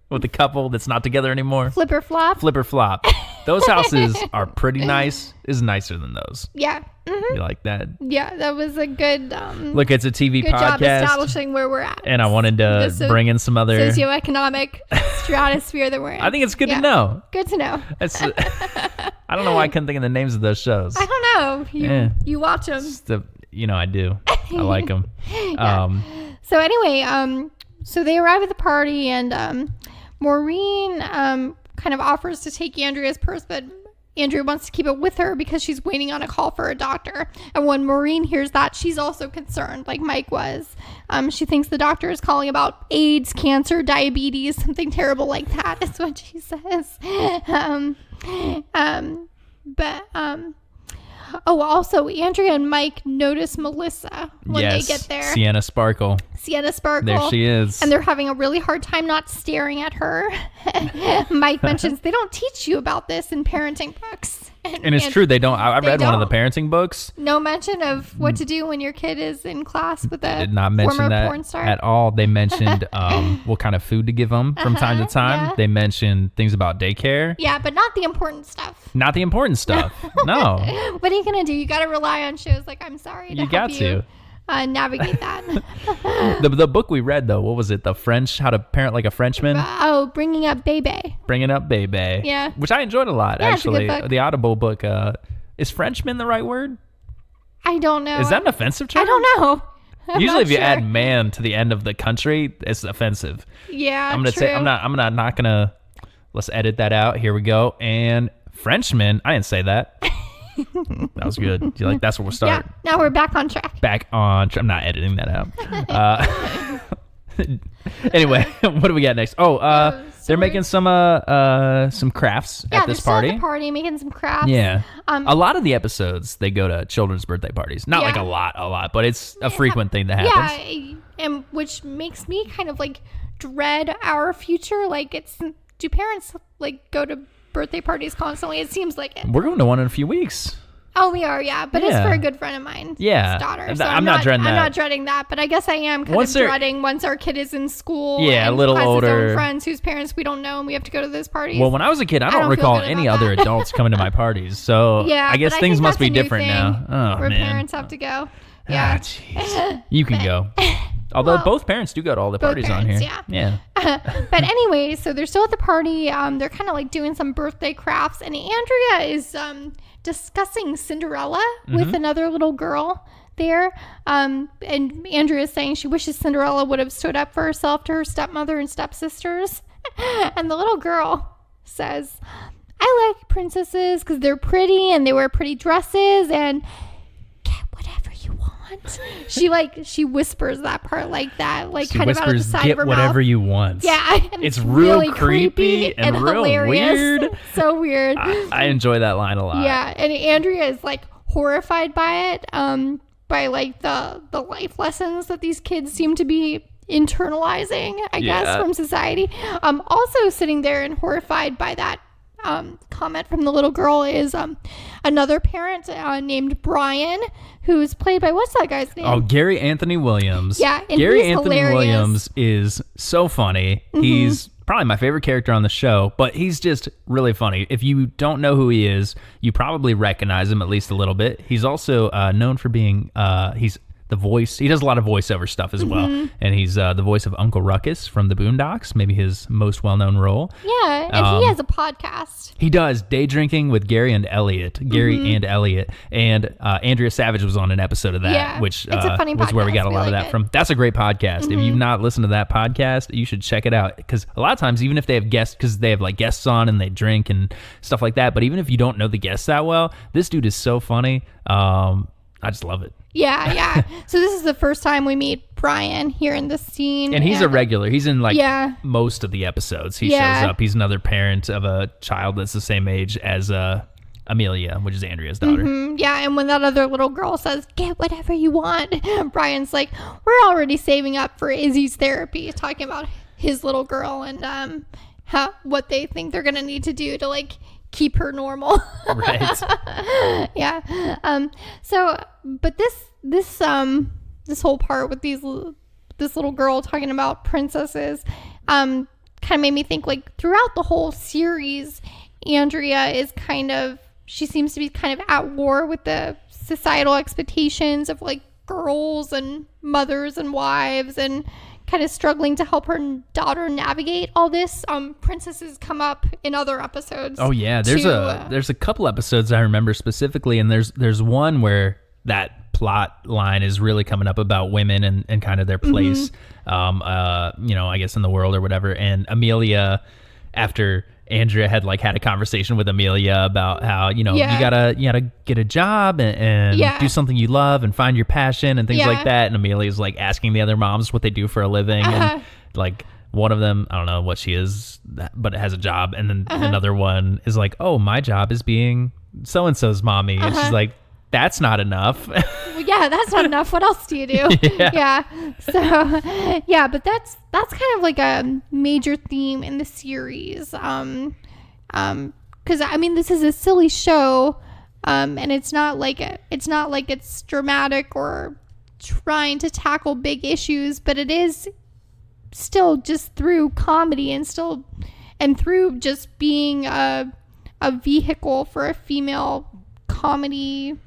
With the couple that's not together anymore. Flipper Flop. Those houses are pretty nice. Is nicer than those. Yeah. You like that? Yeah, that was a good look, it's a TV good podcast. Job establishing where we're at. And I wanted to bring in some other socioeconomic stratosphere that we're in. I think it's good to know. Good to know. I don't know why I couldn't think of the names of those shows. I don't know. You watch them. I do. I like them. So anyway, so they arrive at the party, and Maureen kind of offers to take Andrea's purse, but Andrea wants to keep it with her because she's waiting on a call for a doctor. And when Maureen hears that, she's also concerned, like Mike was. She thinks the doctor is calling about AIDS, cancer, diabetes, something terrible like that is what she says. Also, Andrea and Mike notice Melissa when they get there. Sienna Sparkle. There she is. And they're having a really hard time not staring at her. Mike mentions they don't teach you about this in parenting books. And it's true, they don't. I read one of the parenting books. No mention of what to do when your kid is in class with a did not mention former that porn star. At all. They mentioned what kind of food to give them from time to time. Yeah. They mentioned things about daycare. Yeah, but not the important stuff. Not the important stuff. No. What are you going to do? You got to rely on shows like I'm Sorry to help you navigate that. The book we read, though, what was it? The French, How to Parent Like a Frenchman? Bringing Up Bebe. Yeah. Which I enjoyed a lot, actually. It's a good book. The Audible book. Is Frenchman the right word? I don't know. Is that an offensive term? I don't know. Usually if you add man to the end of the country, it's offensive. Yeah, I'm gonna say I'm not gonna. Let's edit that out. Here we go. And Frenchman. I didn't say that. That was good. Do you like? That's where we'll start. Yeah. Now we're back on track. I'm not editing that out. Anyway, what do we got next? They're making some crafts at this party. At the party making some crafts. Yeah. A lot of the episodes they go to children's birthday parties. Not like a lot, but it's a frequent thing that happens. Yeah, and which makes me kind of like dread our future. Like, do parents like go to birthday parties constantly? It seems like it. We're going to one in a few weeks. Oh, we are, yeah. But it's for a good friend of mine. Yeah. His daughter. So I'm not dreading that. I'm not dreading that, but I guess I am kind of dreading once our kid is in school. Yeah, and a little has older. His own friends whose parents we don't know, and we have to go to those parties. Well, when I was a kid, I don't recall any other adults coming to my parties. So I guess things must be different now. Oh, where man. parents have to go. Yeah. Jeez. You can go. Although both parents do go to all the parties on here. Yeah. But anyway, so they're still at the party. They're kind of like doing some birthday crafts, and Andrea is discussing Cinderella with another little girl there. And Andrea is saying she wishes Cinderella would have stood up for herself to her stepmother and stepsisters. And the little girl says, I like princesses because they're pretty and they wear pretty dresses and get whatever you want. want? She whispers that part like that, like She kind of out of the whispers, side "Get of her whatever mouth. you want." Yeah, and It's real really creepy and real hilarious. weird. So weird. I enjoy that line a lot. Yeah, and Andrea is like horrified by it, by like the life lessons that these kids seem to be internalizing, I guess, from society. Also sitting there and horrified by that comment from the little girl is another parent named Brian, who's played by, what's that guy's name? Oh, Gary Anthony Williams. Yeah, and Gary he's Anthony hilarious. Williams is so funny. He's probably my favorite character on the show, but he's just really funny. If you don't know who he is, you probably recognize him at least a little bit. He's also known for being he's the voice. He does a lot of voiceover stuff as well, and he's the voice of Uncle Ruckus from the Boondocks, maybe his most well-known role. Yeah, and he has a podcast. He does Day Drinking with Gary and Elliot. And Andrea Savage was on an episode of that, which it's a funny was where we podcast. got a lot of like that it. from. That's a great podcast. If you've not listened to that podcast, you should check it out, because a lot of times, even if they have guests, because they have like guests on and they drink and stuff like that, but even if you don't know the guests that well, this dude is so funny. I just love it. Yeah. So this is the first time we meet Brian here in this scene. And he's a regular. He's in like Yeah. most of the episodes. He Yeah. shows up. He's another parent of a child that's the same age as Amelia, which is Andrea's daughter. Yeah, and when that other little girl says, "Get whatever you want," Brian's like, "We're already saving up for Izzy's therapy," talking about his little girl and what they think they're gonna need to do to like keep her normal. Right. Yeah. But this whole part with this little girl talking about princesses, kind of made me think, like, throughout the whole series, Andrea is she seems to be kind of at war with the societal expectations of like girls and mothers and wives, and kind of struggling to help her daughter navigate all this. Princesses come up in other episodes. Oh yeah, there's a couple episodes I remember specifically, and there's one where that plot line is really coming up about women and kind of their place, I guess in the world or whatever. And Amelia, after Andrea had a conversation with Amelia about how, you gotta get a job and do something you love and find your passion and things like that. And Amelia's like asking the other moms what they do for a living. And like one of them, I don't know what she is, but it has a job. And then another one is like, "Oh, my job is being so-and-so's mommy." And she's like, "That's not enough." Well, yeah, that's not enough. What else do you do? Yeah. So, yeah, but that's kind of like a major theme in the series. Because I mean, this is a silly show, and it's not like it's dramatic or trying to tackle big issues, but it is still just through comedy and through just being a vehicle for a female comedy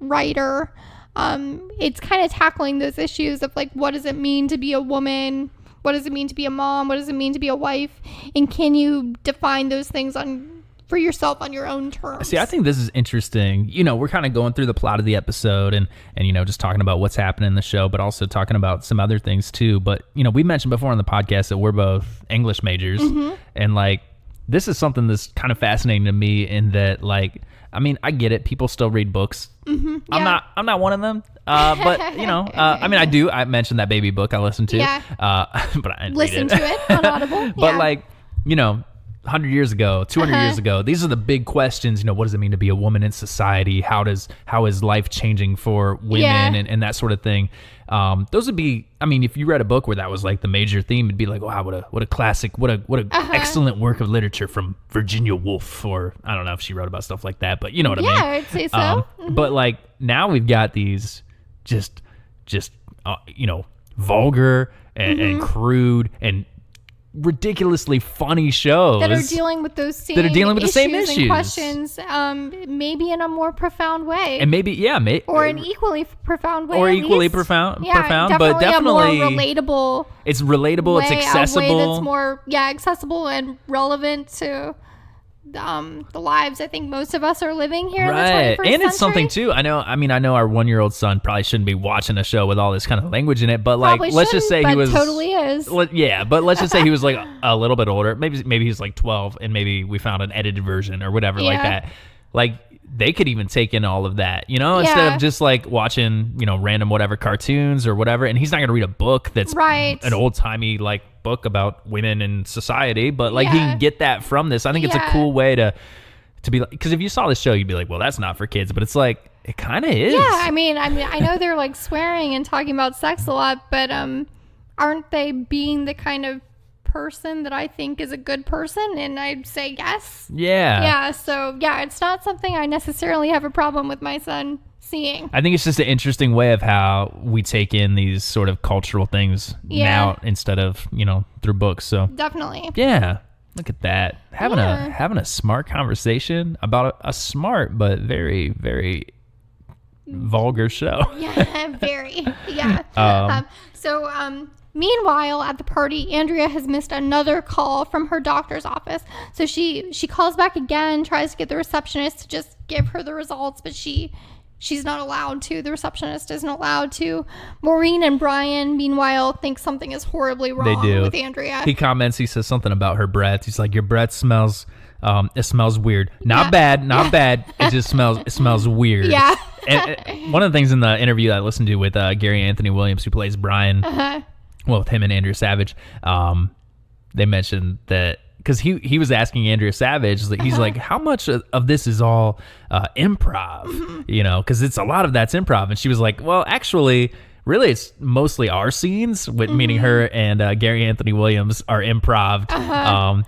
writer. It's kind of tackling those issues of like, what does it mean to be a woman? What does it mean to be a mom? What does it mean to be a wife? And can you define those things for yourself on your own terms? See, I think this is interesting. We're kind of going through the plot of the episode and just talking about what's happening in the show, but also talking about some other things too. But, we mentioned before on the podcast that we're both English majors, and like, this is something that's kind of fascinating to me in that, like, I mean, I get it. People still read books. Yeah. I'm not one of them. But I mean, I do. I mentioned that baby book I listened to. Yeah. But I didn't Listen read to it on Audible. But Yeah. like, 100 years ago, 200 years ago, these are the big questions. What does it mean to be a woman in society? How is life changing for women and that sort of thing? Those would be, I mean, if you read a book where that was like the major theme, it'd be like, wow, what a classic, what a excellent work of literature from Virginia Woolf, or I don't know if she wrote about stuff like that, but you know what I mean? Yeah, I'd say so. But like, now we've got these just vulgar and crude and ridiculously funny shows that are dealing with those same issues and questions, maybe in a more profound way, and maybe or an equally profound way, or at equally least. profound, but definitely a more relatable. It's relatable. It's accessible. A way that's more accessible and relevant to the lives I think most of us are living here. Right. In the 21st And it's something century. too. I know our 1-year-old son probably shouldn't be watching a show with all this kind of language in it, but like, Probably let's just say shouldn't, he but was totally is. Yeah, but let's just say he was like a little bit older. Maybe he's like 12, and maybe we found an edited version or whatever like that. Like, they could even take in all of that, instead of just like watching, random whatever cartoons or whatever. And he's not going to read a book that's an old timey like book about women in society, but like he can get that from this. I think it's a cool way to be like, because if you saw this show, you'd be like, well, that's not for kids, but it's like, it kind of is. Yeah. I mean, I know they're like swearing and talking about sex a lot, but aren't they being the kind of person that I think is a good person? And I'd say yes. Yeah. So it's not something I necessarily have a problem with my son seeing. I think it's just an interesting way of how we take in these sort of cultural things now instead of through books. So definitely. Yeah, look at that, having a smart conversation about a smart but very, very vulgar show. Very. Meanwhile, at the party, Andrea has missed another call from her doctor's office. So she calls back again, tries to get the receptionist to just give her the results, but she's not allowed to. The receptionist isn't allowed to. Maureen and Brian, meanwhile, think something is horribly wrong with Andrea. He comments, he says something about her breath. He's like, your breath smells, it smells weird. Not bad. It just smells weird. Yeah. And one of the things in the interview that I listened to with Gary Anthony Williams, who plays Brian, well, with him and Andrea Savage, they mentioned that because he was asking Andrea Savage, he's like, how much of this is all improv? Because it's a lot of that's improv. And she was like, well, actually, really, it's mostly our scenes, with meaning her and Gary Anthony Williams are improv.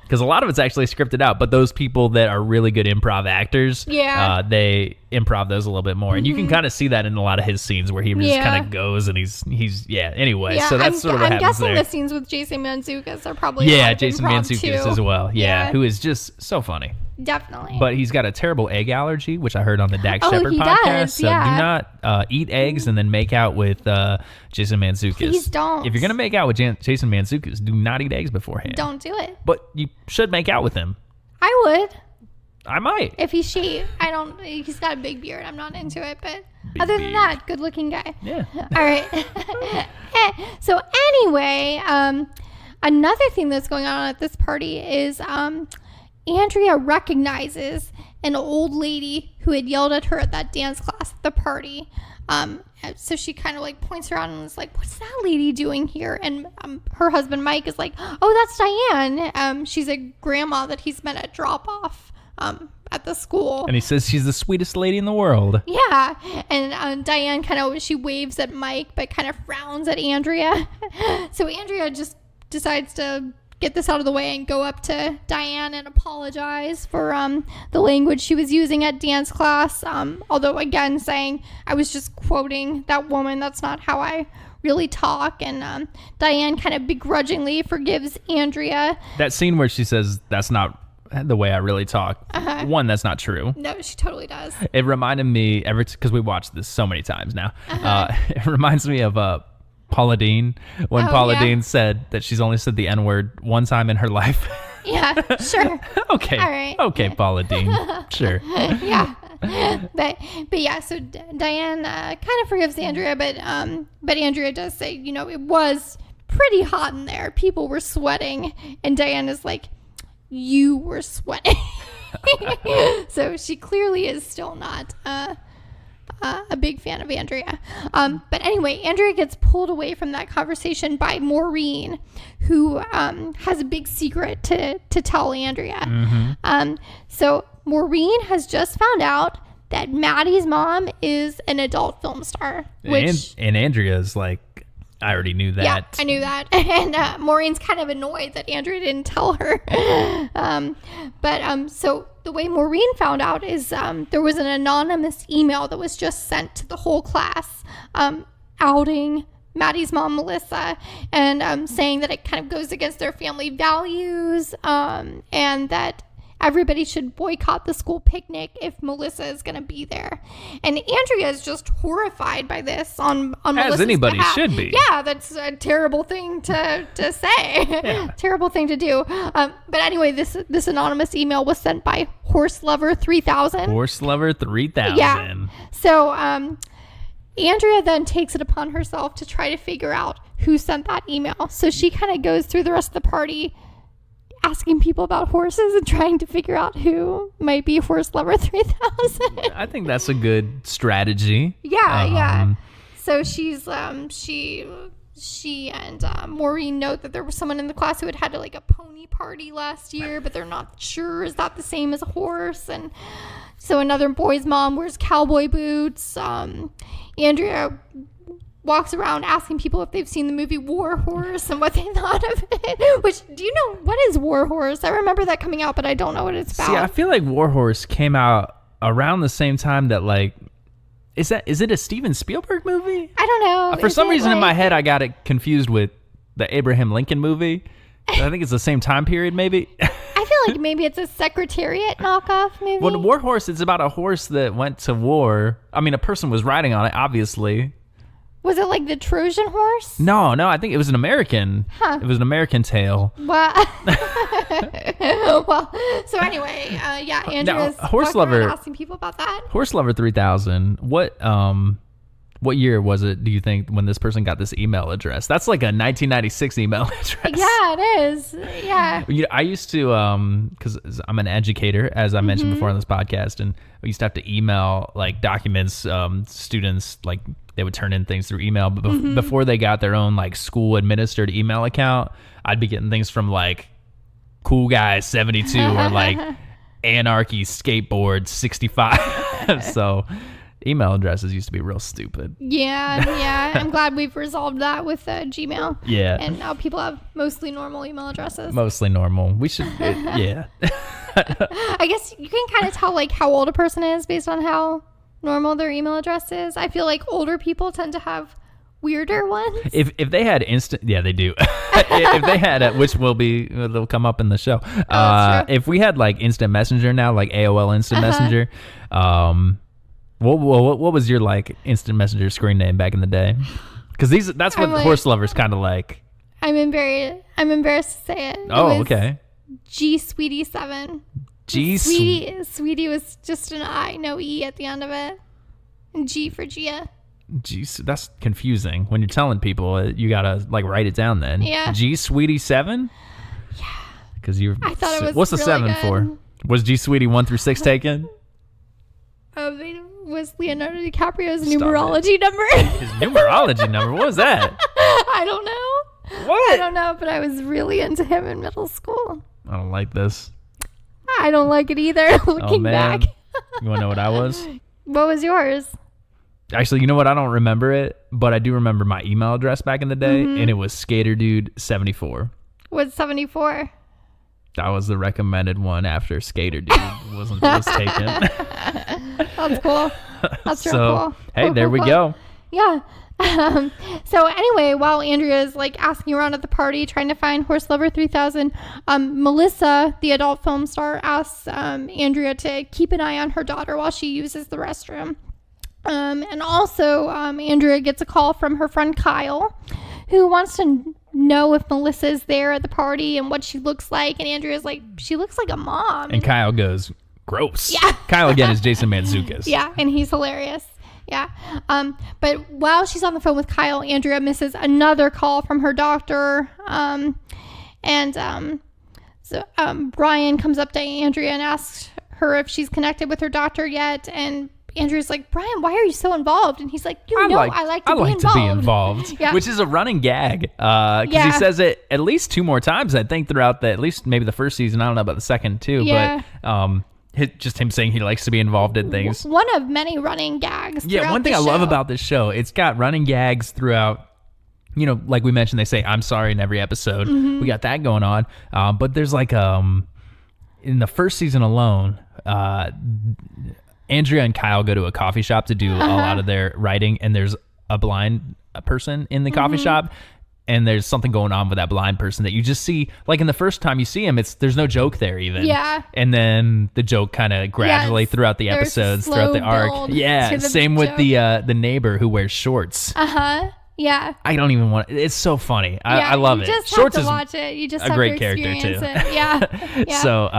Because a lot of it's actually scripted out. But those people that are really good improv actors, they improv those a little bit more. And you can kind of see that in a lot of his scenes where he just kind of goes and he's anyway. So that's sort of what happens there. I'm guessing the scenes with Jason Mantzoukas are probably Jason Mantzoukas as well. Who is just so funny. Definitely. But he's got a terrible egg allergy, which I heard on the Dax Shepard podcast. So do not eat eggs and then make out with Jason Mantzoukas. Please don't. If you're going to make out with Jason Mantzoukas, do not eat eggs beforehand. Don't do it. But you should make out with him. I would. I might. If he's shaved. He's got a big beard. I'm not into it, but other than that, good looking guy. Yeah. All right. So anyway, another thing that's going on at this party is Andrea recognizes an old lady who had yelled at her at that dance class at the party. So she kind of like points around and is like, what's that lady doing here? And her husband Mike is like, oh, that's Diane. She's a grandma that he's met at drop off at the school. And he says she's the sweetest lady in the world. Yeah. And Diane she waves at Mike but kind of frowns at Andrea. So Andrea just decides to get this out of the way and go up to Diane and apologize for the language she was using at dance class. Although, again, saying, I was just quoting that woman. That's not how I really talk. And Diane kind of begrudgingly forgives Andrea. That scene where she says, that's not the way I really talk. One, that's not true. No, she totally does. It reminded me, because we watched this so many times now. It reminds me of Paula Deen, when Paula Deen said that she's only said the N-word one time in her life. Yeah, sure. Okay. All right. Okay, Paula Deen. Sure. Yeah. But yeah, so Diane kind of forgives Andrea, but Andrea does say, it was pretty hot in there. People were sweating, and Diane is like, you were sweating. So she clearly is still not a big fan of Andrea. But anyway, Andrea gets pulled away from that conversation by Maureen, who has a big secret to tell Andrea. So Maureen has just found out that Maddie's mom is an adult film star. And Andrea's like, I already knew that. Yeah, I knew that. And Maureen's kind of annoyed that Andrea didn't tell her. So the way Maureen found out is there was an anonymous email that was just sent to the whole class outing Maddie's mom, Melissa, and saying that it kind of goes against their family values and that everybody should boycott the school picnic if Melissa is going to be there. And Andrea is just horrified by this on Melissa's As anybody behalf. should be. Yeah, that's a terrible thing to say. Yeah. Terrible thing to do. But anyway, this anonymous email was sent by Horse Lover 3000. Horse Lover 3000. Yeah. So Andrea then takes it upon herself to try to figure out who sent that email. So she kind of goes through the rest of the party asking people about horses and trying to figure out who might be Horse Lover 3000. I think that's a good strategy. Yeah. So she's she and Maureen note that there was someone in the class who had like a pony party last year, but they're not sure is that the same as a horse. And so another boy's mom wears cowboy boots. Andrea walks around asking people if they've seen the movie War Horse and what they thought of it. Which, do you know, what is War Horse? I remember that coming out, but I don't know what it's about. See, I feel like War Horse came out around the same time that, like, is it a Steven Spielberg movie? I don't know. For some reason in my head, I got it confused with the Abraham Lincoln movie. I think it's the same time period, maybe. I feel like maybe it's a Secretariat knockoff movie. Well, War Horse, it's about a horse that went to war. I mean, a person was riding on it, obviously. Was it like the Trojan horse? No, I think it was an American. Huh. It was an American tale. Well, so anyway, Andrea's Horse walking around Lover, asking people about that. Horse Lover 3000. What year was it, do you think, when this person got this email address? That's like a 1996 email address. Yeah, it is. Yeah. I used to, because I'm an educator, as I mentioned before on this podcast, and we used to have to email like documents, students, like they would turn in things through email. But before they got their own like school administered email account, I'd be getting things from like Cool Guy 72 or like Anarchy Skateboard 65. So email addresses used to be real stupid. Yeah. I'm glad we've resolved that with Gmail. Yeah. And now people have mostly normal email addresses. Mostly normal. We should, yeah. I guess you can kind of tell like how old a person is based on how normal their email address is. I feel like older people tend to have weirder ones. If they had instant, yeah, they do. If they had, which they'll come up in the show. If we had like instant messenger now, like AOL instant messenger, what was your like instant messenger screen name back in the day? Because that's what like, Horse Lovers kind of like. I'm embarrassed to say it. Oh, okay. G Sweetie 7. Sweetie was just an I, no E at the end of it. And G for Gia. G, that's confusing. When you're telling people, you gotta like write it down then. Yeah. G Sweetie 7? Yeah. Because I thought it was what's the really 7 for? Was G Sweetie 1 through 6 taken? It was Leonardo DiCaprio's numerology number. His numerology number? What was that? I don't know. What? I don't know, but I was really into him in middle school. I don't like this. I don't like it either, looking back. You want to know what I was? What was yours? Actually, you know what? I don't remember it, but I do remember my email address back in the day, and it was SkaterDude74. What's 74? That was the recommended one after SkaterDude was taken. That's cool. That's real cool. Hey, there we go. Yeah. So anyway, while Andrea is like asking around at the party trying to find Horse Lover 3000, Melissa, the adult film star, asks Andrea to keep an eye on her daughter while she uses the restroom. And also, Andrea gets a call from her friend Kyle, who wants to know if Melissa's there at the party and what she looks like. And Andrea's like, she looks like a mom. And Kyle goes, gross. Yeah. Kyle again is Jason Mantzoukas. Yeah, and he's hilarious. Yeah. But while she's on the phone with Kyle, Andrea misses another call from her doctor. So Brian comes up to Andrea and asks her if she's connected with her doctor yet. And Andrea's like, Brian, why are you so involved? And he's like, I like to be involved. Yeah. Which is a running gag. Because he says it at least 2 more times, I think, throughout at least maybe the first season. I don't know about the second too. Yeah. But just him saying he likes to be involved in things. One of many running gags. Yeah, one thing I love about this show, it's got running gags throughout. You know, like we mentioned, they say "I'm sorry" in every episode. We got that going on. But there's like in the first season alone, Andrea and Kyle go to a coffee shop to do a lot of their writing, and there's a blind person in the coffee shop. And there's something going on with that blind person that you just see, like in the first time you see him, there's no joke there even. Yeah. And then the joke kind of gradually throughout the episodes, throughout the arc. Yeah. Same with the neighbor who wears shorts. Yeah. I don't even want. It's so funny. I love it. You just Shorts have to watch it. You just a have great to character experience too. It. Yeah. So,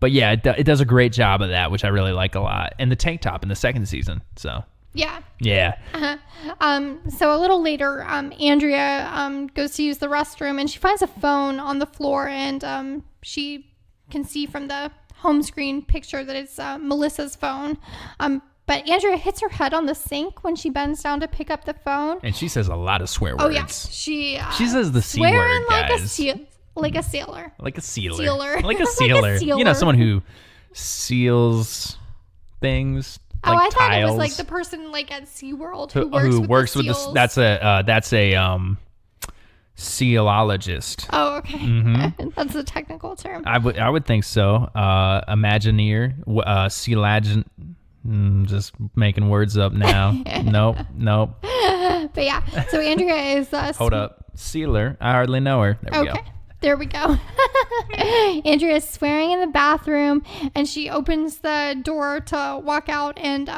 but yeah, it does a great job of that, which I really like a lot. And the tank top in the second season. So. Yeah. Yeah. So a little later, Andrea goes to use the restroom, and she finds a phone on the floor, and she can see from the home screen picture that it's Melissa's phone. But Andrea hits her head on the sink when she bends down to pick up the phone. And she says a lot of swear words. Oh, yeah. She says the C word, guys. Like a sailor. Like a sealer. Sealer. Like a sealer. Like a sealer. You know, someone who seals things. Like I thought it was like the person like at SeaWorld who works with the seals. That's a sealologist. Oh, okay. Mm-hmm. That's the technical term. I would think so. Imagineer, sealagent. Just making words up now. Nope. But yeah, so Andrea is hold up, sealer. I hardly know her. There we go. There we go. Andrea is swearing in the bathroom, and she opens the door to walk out, and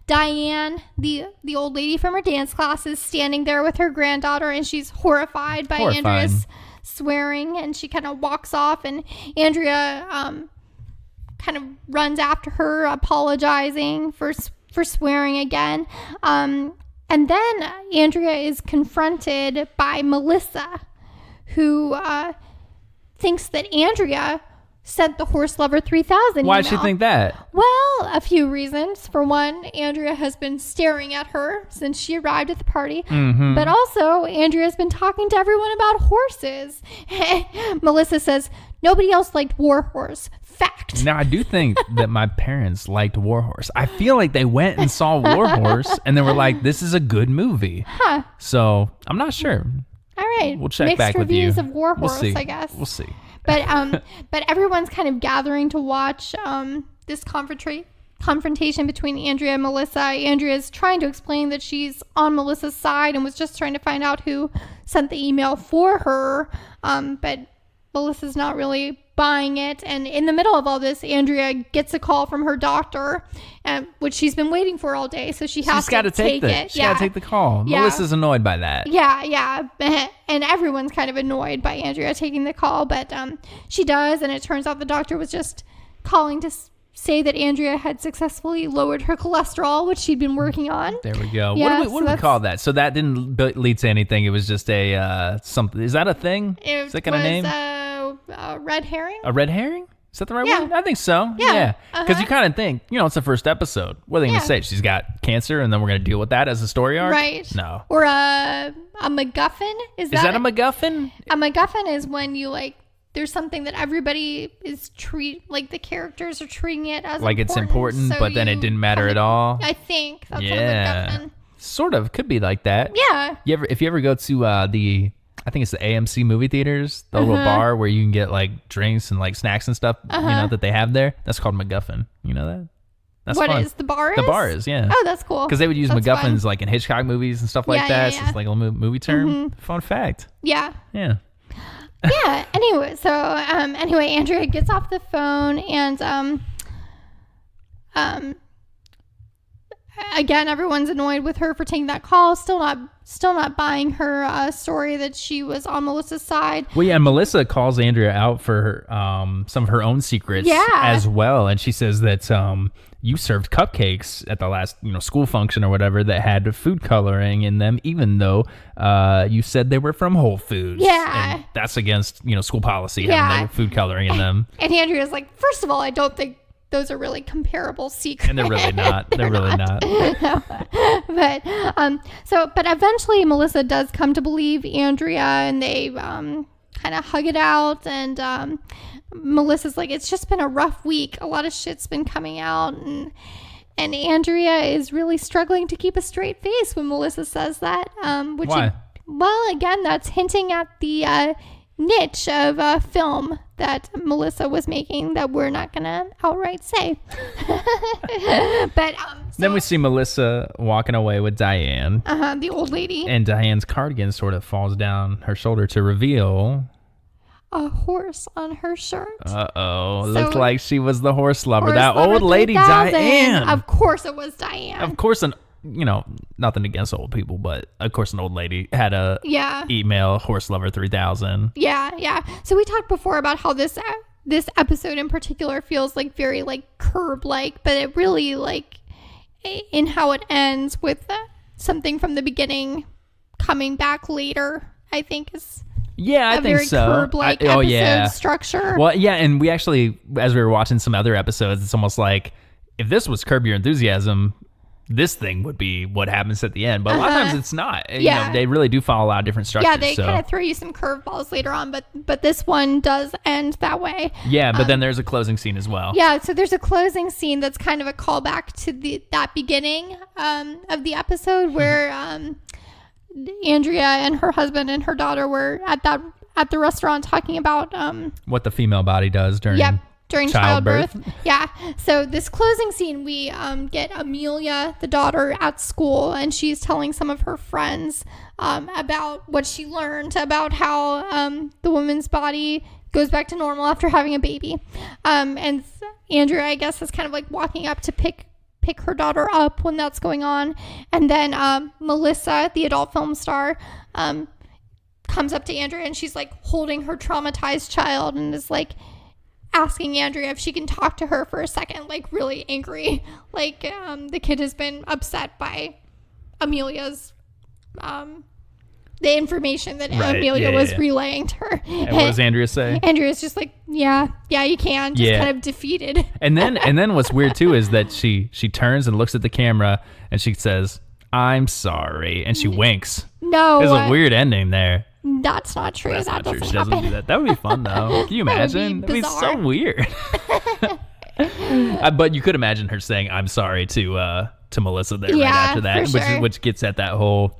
Diane, the old lady from her dance class, is standing there with her granddaughter, and she's horrified by Andrea's swearing, and she kind of walks off, and Andrea kind of runs after her, apologizing for swearing again. And then Andrea is confronted by Melissa, who thinks that Andrea sent the Horse Lover 3000 Why'd she think that? Well, a few reasons. For one, Andrea has been staring at her since she arrived at the party. Mm-hmm. But also, Andrea's been talking to everyone about horses. Melissa says, nobody else liked Warhorse. Fact. Now, I do think that my parents liked Warhorse. I feel like they went and saw Warhorse, and they were like, this is a good movie. Huh. So, I'm not sure. All right. We'll check Mixed back with you. reviews of Warhorse, we'll see. I guess. We'll see. But everyone's kind of gathering to watch this confrontation between Andrea and Melissa. Andrea's trying to explain that she's on Melissa's side and was just trying to find out who sent the email for her. But Melissa's not really buying it. And in the middle of all this, Andrea gets a call from her doctor, which she's been waiting for all day. So she's got to take it. She's got to take the call. Yeah. Melissa's annoyed by that. Yeah. And everyone's kind of annoyed by Andrea taking the call. But she does. And it turns out the doctor was just calling to say that Andrea had successfully lowered her cholesterol, which she'd been working on. There we go. Yeah, what do we call that? So that didn't lead to anything. It was just a something. Is that a thing? Is that kind of name? A red herring. A red herring? Is that the right word? I think so. Yeah. Because you kind of think, it's the first episode. What are they going to say? She's got cancer, and then we're going to deal with that as a story arc? Right. No. Or a MacGuffin? Is that a MacGuffin? A MacGuffin is when you there's something that everybody is the characters are treating it as like important, it's important, so but then it didn't matter at all. I think that's what a MacGuffin. Sort of could be like that. Yeah. If you ever go to I think it's the AMC movie theaters, the little bar where you can get drinks and snacks and stuff, that they have there. That's called MacGuffin. You know that? That's what fun. Is the bar? The bar is, yeah. Oh, that's cool. Because they would use MacGuffins in Hitchcock movies and stuff like that. Yeah. So it's like a movie term. Fun fact. Yeah. Yeah. Yeah. Anyway, so Andrea gets off the phone, and again, everyone's annoyed with her for taking that call. Still not buying her story that she was on Melissa's side. Well, yeah, and Melissa calls Andrea out for some of her own secrets as well, and she says that you served cupcakes at the last school function or whatever that had food coloring in them, even though you said they were from Whole Foods. Yeah, and that's against school policy having food coloring in them. And Andrea's like, first of all, I don't think those are really comparable secrets. And they're really not. They're really not. No. But eventually Melissa does come to believe Andrea, and they kind of hug it out. And Melissa's like, it's just been a rough week. A lot of shit's been coming out. And Andrea is really struggling to keep a straight face when Melissa says that. Why? Well, again, that's hinting at the niche of a film that Melissa was making that we're not gonna outright say. But then we see Melissa walking away with Diane, the old lady, and Diane's cardigan sort of falls down her shoulder to reveal a horse on her shirt. Looked like she was the horse lover. That lover old lady 3000. Diane. Of course it was Diane. Of course, nothing against old people, but of course an old lady had a email Horse Lover 3000. Yeah. So we talked before about how this episode in particular feels very Curb but it really in how it ends with something from the beginning coming back later, I think is I think very so. Curb-like episode structure. Well, yeah, and we actually, as we were watching some other episodes, it's almost like if this was Curb Your Enthusiasm, this thing would be what happens at the end. But a lot of times it's not. You know, they really do follow a lot of different structures. Yeah, they kind of throw you some curveballs later on, but this one does end that way. Yeah, but then there's a closing scene as well. Yeah, so there's a closing scene that's kind of a callback to that beginning of the episode where Andrea and her husband and her daughter were at the restaurant talking about what the female body does during childbirth. Yeah. So this closing scene, we get Amelia, the daughter, at school, and she's telling some of her friends about what she learned about how the woman's body goes back to normal after having a baby. And Andrea, I guess, is kind of like walking up to pick her daughter up when that's going on. And then Melissa, the adult film star, comes up to Andrea, and she's like holding her traumatized child and is like asking Andrea if she can talk to her for a second, like really angry. Like the kid has been upset by Amelia's the information that Amelia was relaying to her. And what does Andrea say? Andrea's just like, yeah, you can. Just kind of defeated. And then what's weird too is that she turns and looks at the camera and she says, "I'm sorry," and she winks. No, there's a weird ending there. That's not true. That's that not true. doesn't She doesn't happen. do that. That would be fun though. Can you imagine? That'd be so weird. But you could imagine her saying "I'm sorry" to Melissa there right after that, which gets at that whole,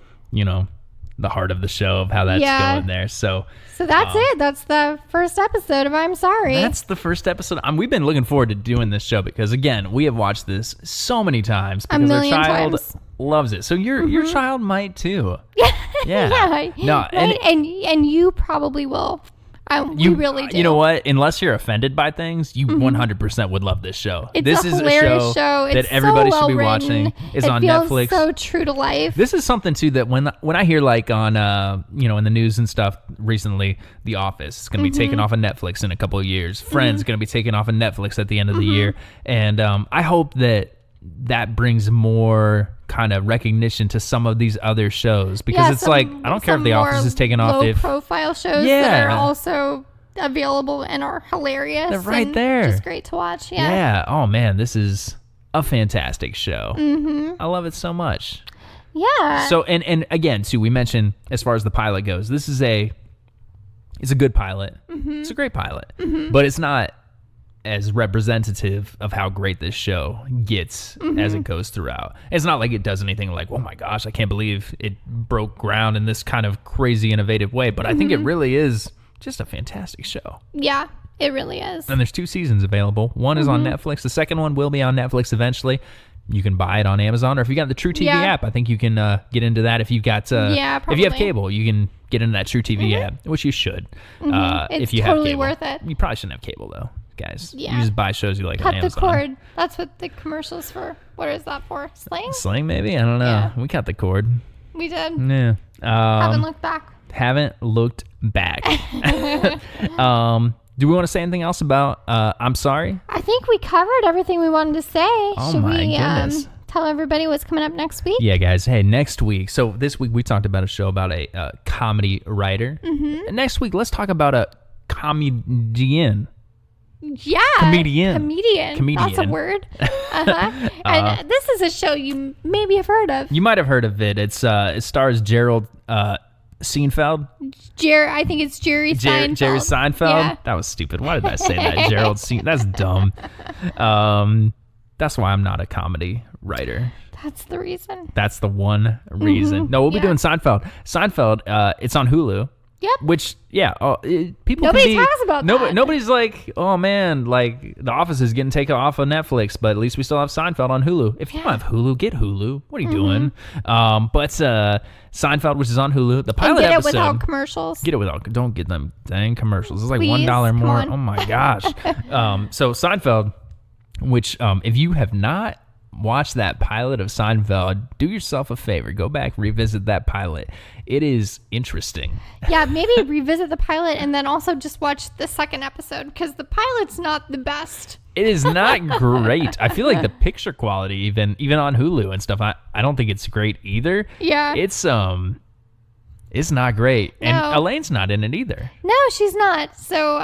the heart of the show of how that's going there. So that's it. That's the first episode of I'm Sorry. That's the first episode. We've been looking forward to doing this show because, again, we have watched this so many times because our child loves it. So your child might too. Yeah. No, and you probably will. You really do. You know what? Unless you're offended by things, you 100% would love this show. This is a show that everybody should be watching. It's on Netflix. It feels so true to life. This is something too that when I hear like on in the news and stuff recently, The Office is going to be taken off of Netflix in a couple of years. Friends going to be taken off of Netflix at the end of the year, and I hope that brings more kind of recognition to some of these other shows because it's like I don't care if The Office is taken off. Low profile shows that are also available and are hilarious. They're right there. Just great to watch. Yeah. Oh man, this is a fantastic show. I love it so much. Yeah. So and again, Sue, we mentioned as far as the pilot goes, it's a good pilot. It's a great pilot, but it's not as representative of how great this show gets as it goes throughout. It's not like it does anything like, oh my gosh, I can't believe it broke ground in this kind of crazy innovative way, but I think it really is just a fantastic show. Yeah, it really is. And there's 2 seasons available. One is on Netflix. The second one will be on Netflix eventually. You can buy it on Amazon, or if you got the truTV app, I think you can get into that. If you've got if you have cable, you can get into that truTV app, which you should. If you have cable. It's totally worth it. You probably shouldn't have cable though, guys. Yeah. You just buy shows you like Cut on Amazon. the cord. That's what the commercial's for. What is that for? Sling? Sling maybe? I don't know. Yeah. We cut the cord. We did. Yeah. Haven't looked back. Haven't looked back. Do we want to say anything else about I'm Sorry? I think we covered everything we wanted to say. Oh, Should my we goodness. tell everybody what's coming up next week? Yeah, guys. Hey, next week. So this week we talked about a show about a comedy writer. And next week, let's talk about a comedian. Yeah. Comedian. That's a word. And this is a show you maybe have heard of. You might have heard of it. It stars Gerald Seinfeld. I think it's Jerry Seinfeld. Jerry Seinfeld? Yeah. That was stupid. Why did I say that? Gerald Seinfeld. That's dumb. That's why I'm not a comedy writer. That's the reason. That's the one reason. No, we'll be doing Seinfeld. Seinfeld, it's on Hulu. Yep. Which, people Nobody talks about that. Nobody's like, oh man, like The Office is getting taken off of Netflix, but at least we still have Seinfeld on Hulu. If you don't have Hulu, get Hulu. What are you doing? But Seinfeld, which is on Hulu, the pilot episode. episode. Get it without commercials. Don't get them dang commercials. It's like Please, $1 more. on. Oh my gosh. So Seinfeld, which if you have not watch that pilot of Seinfeld, do yourself a favor. Go back, revisit that pilot. It is interesting. Yeah, maybe revisit the pilot and then also just watch the second episode because the pilot's not the best. It is not great. I feel like the picture quality, even on Hulu and stuff, I don't think it's great either. Yeah. It's not great. No. And Elaine's not in it either. No, she's not. So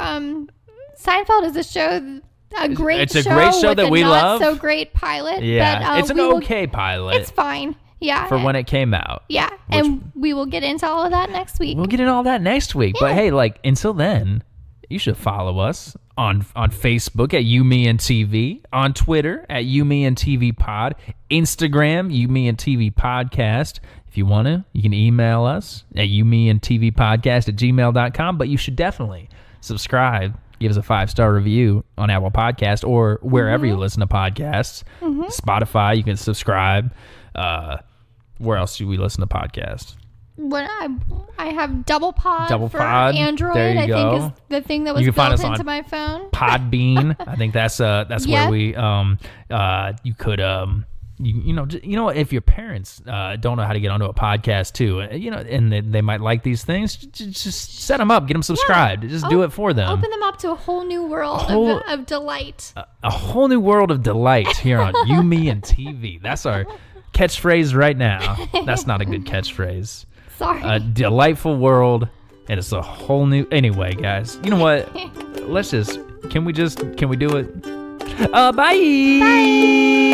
Seinfeld is a show, a great show. It's a great show with that a we not love. So great pilot. Yeah, but, it's an okay pilot. It's fine. Yeah. For when it came out. Yeah, and we will get into all of that next week. We'll get into all that next week. Yeah. But hey, like until then, you should follow us on Facebook at You, Me, and TV, on Twitter at You, Me, and TV Pod, Instagram You, Me, and TV Podcast. If you want to, you can email us at youmeandtvpodcast@gmail.com. But you should definitely subscribe. Give us a 5-star review on Apple Podcast or wherever you listen to podcasts. Spotify, you can subscribe. Where else do we listen to podcasts? When I have Double Pod for Pod. Android, There you I go. think is the thing that was You can find built us on into my phone. Podbean. I think that's Yeah. where we you could you know if your parents don't know how to get onto a podcast too, and they might like these things, just set them up, get them subscribed, just do it for them. Open them up to a whole new world of delight. A whole new world of delight here on You, Me, and TV. That's our catchphrase right now. That's not a good catchphrase. Sorry. A delightful world, and it's a whole new. Anyway, guys, you know what? Can we do it? Bye. Bye.